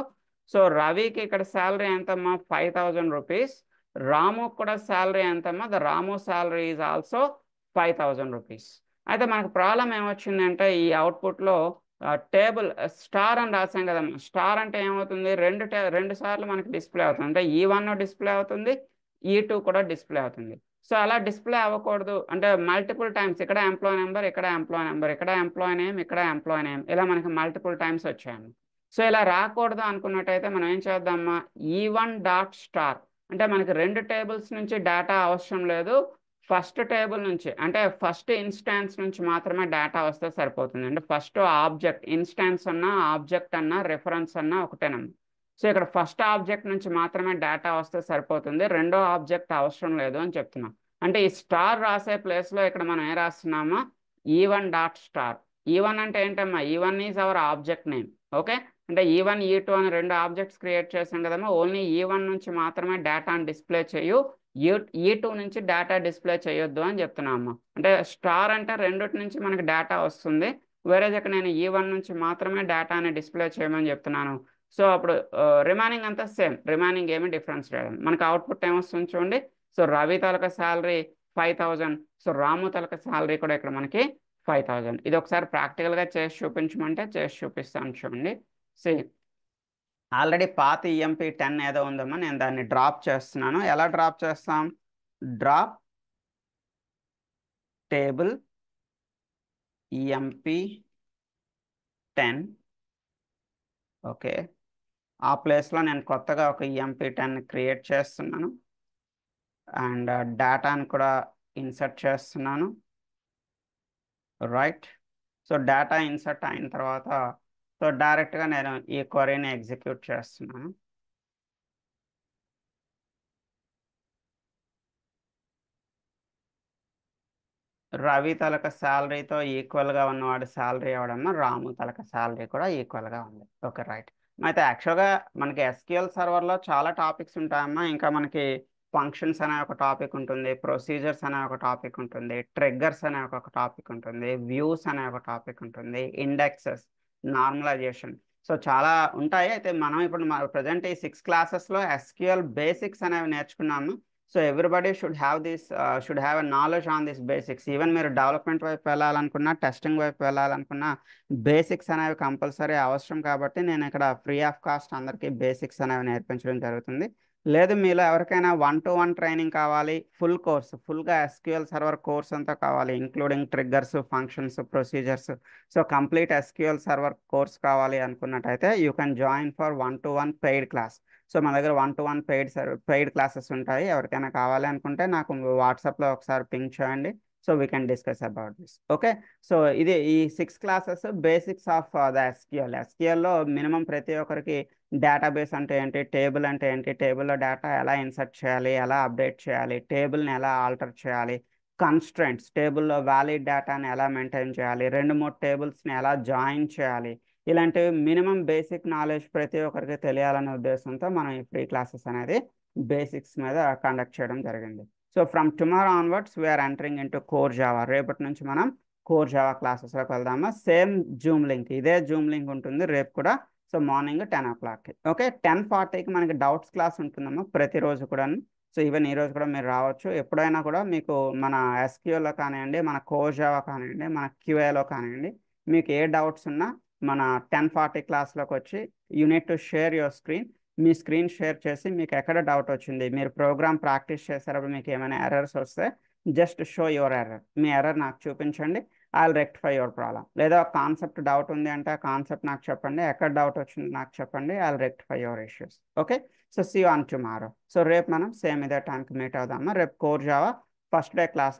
సో రవికి ఇక్కడ శాలరీ ఎంతమ్మా? 5000 రూపీస్. రాముకి కూడా శాలరీ ఎంతమ్మా? The Ramu salary is also 5000 rupees. అయితే మనకు ప్రాబ్లం ఏమొచ్చిందంటే ఈ అవుట్పుట్లో టేబుల్ స్టార్ అని రాసాం కదమ్మా. స్టార్ అంటే ఏమవుతుంది? 2 సార్లు మనకి డిస్ప్లే అవుతుంది. అంటే E1 డిస్ప్లే అవుతుంది, E2 కూడా డిస్ప్లే అవుతుంది. సో అలా డిస్ప్లే అవ్వకూడదు అంటే మల్టిపుల్ టైమ్స్ ఇక్కడ ఎంప్లాయీ నెంబర్, ఇక్కడ ఎంప్లాయీ నెంబర్, ఇక్కడ ఎంప్లాయీ నేమ్, ఇక్కడ ఎంప్లాయీ నేమ్, ఇలా మనకి మల్టిపుల్ టైమ్స్ వచ్చాయి. సో ఇలా రాకూడదు అనుకున్నట్టయితే మనం ఏం చేద్దామా? E1 డాట్ స్టార్ అంటే మనకి 2 టేబుల్స్ నుంచి డేటా అవసరం లేదు, ఫస్ట్ టేబుల్ నుంచి అంటే ఫస్ట్ ఇన్స్టాన్స్ నుంచి మాత్రమే డేటా వస్తే సరిపోతుంది. అంటే ఫస్ట్ ఆబ్జెక్ట్ ఇన్స్టాన్స్ అన్నా ఆబ్జెక్ట్ అన్నా రెఫరెన్స్ అన్నా ఒకటేనమ్మా. సో ఇక్కడ ఫస్ట్ ఆబ్జెక్ట్ నుంచి మాత్రమే డేటా వస్తే సరిపోతుంది, రెండో ఆబ్జెక్ట్ అవసరం లేదు అని చెప్తున్నాం. అంటే ఈ స్టార్ రాసే ప్లేస్లో ఇక్కడ మనం ఏం రాస్తున్నామా, E1 డాట్ స్టార్. E1 అంటే ఏంటమ్మా, E1 is our object name. Okay, అంటే E1 E2 అని రెండు ఆబ్జెక్ట్స్ క్రియేట్ చేసాం కదమ్మా. ఓన్లీ E1 నుంచి మాత్రమే డేటాను డిస్ప్లే చేయు, E2 నుంచి డేటా డిస్ప్లే చేయొద్దు అని చెప్తున్నాము. అంటే స్టార్ అంటే రెండిటి నుంచి మనకి డేటా వస్తుంది, వేరే ఇక్కడ నేను E1 నుంచి మాత్రమే డేటాని డిస్ప్లే చేయమని చెప్తున్నాను. సో అప్పుడు రిమైనింగ్ అంతా సేమ్, రిమైనింగ్ ఏమి డిఫరెన్స్ లేదు. మనకి అవుట్పుట్ ఏమొస్తుంది చూడండి. సో రవి తాలూకా శాలరీ 5000, సో రాము తాలూకా శాలరీ కూడా ఇక్కడ మనకి 5000. ఇది ఒకసారి ప్రాక్టికల్గా చేసి చూపించమంటే చేసి చూపిస్తాను చూడండి. సేమ్ ఆల్రెడీ పాత EMP10 ఏదో ఉందమ్మా, నేను దాన్ని డ్రాప్ చేస్తున్నాను. ఎలా డ్రాప్ చేస్తాం, డ్రాప్ టేబుల్ EMP10. ఓకే, ఆ ప్లేస్లో నేను కొత్తగా ఒక EMP10 క్రియేట్ చేస్తున్నాను అండ్ డేటాను కూడా ఇన్సర్ట్ చేస్తున్నాను. రైట్, సో డేటా ఇన్సర్ట్ అయిన తర్వాత సో డైరెక్ట్గా నేను ఈ క్వరీని ఎగ్జిక్యూట్ చేస్తున్నాను. రవి తలక శాలరీతో ఈక్వల్గా ఉన్నవాడి శాలరీ ఇవ్వడము, రాము తలక శాలరీ కూడా ఈక్వల్గా ఉంది. Okay right. అయితే యాక్చువల్గా మనకి SQL సర్వర్లో చాలా టాపిక్స్ ఉంటాయమ్మా. ఇంకా మనకి ఫంక్షన్స్ అనే ఒక టాపిక్ ఉంటుంది, ప్రొసీజర్స్ అనే ఒక టాపిక్ ఉంటుంది, ట్రిగ్గర్స్ అనే ఒక టాపిక్ ఉంటుంది, వ్యూస్ అనే ఒక టాపిక్ ఉంటుంది, ఇండెక్సెస్, నార్మలైజేషన్, సో చాలా ఉంటాయి. అయితే మనం ఇప్పుడు ప్రజెంట్ ఈ 6 క్లాసెస్లో SQL బేసిక్స్ అనేవి నేర్చుకున్నాము. So everybody should have a knowledge on this basics. Even మీరు డెవలప్మెంట్ వైపు వెళ్ళాలనుకున్నా, టెస్టింగ్ వైపు వెళ్ళాలనుకున్నా బేసిక్స్ అనేవి కంపల్సరీ అవసరం. కాబట్టి నేను ఇక్కడ ఫ్రీ ఆఫ్ కాస్ట్ అందరికీ బేసిక్స్ అనేవి నేర్పించడం జరుగుతుంది. లేదు మీలో ఎవరికైనా 1-to-1 ట్రైనింగ్ కావాలి, ఫుల్ కోర్స్, ఫుల్గా SQL సర్వర్ కోర్స్ అంతా కావాలి, including triggers, functions, procedures, so complete SQL server course కావాలి అనుకున్నట్టయితే you can join for 1-to-1 paid class. So మన దగ్గర 1-to-1 పెయిడ్ క్లాసెస్ ఉంటాయి. ఎవరికైనా కావాలి అనుకుంటే నాకు వాట్సాప్లో ఒకసారి పింక్ చేయండి. So we can discuss about this. Okay, so ఇది ఈ 6 క్లాసెస్ బేసిక్స్ ఆఫ్ ద SQLలో మినిమం ప్రతి ఒక్కరికి డేటాబేస్ అంటే ఏంటి, టేబుల్ అంటే ఏంటి, టేబుల్లో డేటా ఎలా ఇన్సర్ట్ చేయాలి, ఎలా అప్డేట్ చేయాలి, టేబుల్ని ఎలా ఆల్టర్ చేయాలి, కన్స్ట్రెంట్స్, టేబుల్లో వ్యాలిడ్ డేటాని ఎలా మెయింటైన్ చేయాలి, 2-3 టేబుల్స్ని ఎలా జాయిన్ చేయాలి, ఇలాంటివి మినిమం బేసిక్ నాలెడ్జ్ ప్రతి ఒక్కరికి తెలియాలనే ఉద్దేశంతో మనం ఈ ఫ్రీ క్లాసెస్ అనేది బేసిక్స్ మీద కండక్ట్ చేయడం జరిగింది. So from tomorrow onwards we are entering into core Java. రేపటి నుంచి మనం కోర్ జావా క్లాసెస్లోకి వెళ్దామా. సేమ్ జూమ్ లింక్, ఇదే జూమ్ లింక్ ఉంటుంది రేపు కూడా. So morning 10 o'clock. ఓకే, 10:40కి మనకి డౌట్స్ క్లాస్ ఉంటుందమ్మా ప్రతిరోజు కూడా. సో ఈవెన్ ఈరోజు కూడా మీరు రావచ్చు. ఎప్పుడైనా కూడా మీకు మన SQLలో కానివ్వండి, మన కోర్ జావా కానివ్వండి, మన QAలో కానివ్వండి, మీకు ఏ డౌట్స్ ఉన్నా మన 10:40 క్లాస్లోకి వచ్చి unit to share your screen, me screen share చేసి మీకు ఎక్కడ డౌట్ వచ్చింది, మీరు ప్రోగ్రామ్ ప్రాక్టీస్ చేసేటప్పుడు మీకు ఏమైనా ఎర్రర్స్ వస్తే just show your error, me error నాకు చూపించండి, ఐ రెక్టిఫై యువర్ ప్రాబ్లం. లేదా కాన్సెప్ట్ డౌట్ ఉంది అంటే ఆ కాన్సెప్ట్ నాకు చెప్పండి, ఎక్కడ డౌట్ వచ్చింది నాకు చెప్పండి, I rectify your issues. Okay, so see you on tomorrow. సో రేపు మనం సేమ్ ఇదే టైంకి మీట్ అవుదామా. రేపు core Java first day class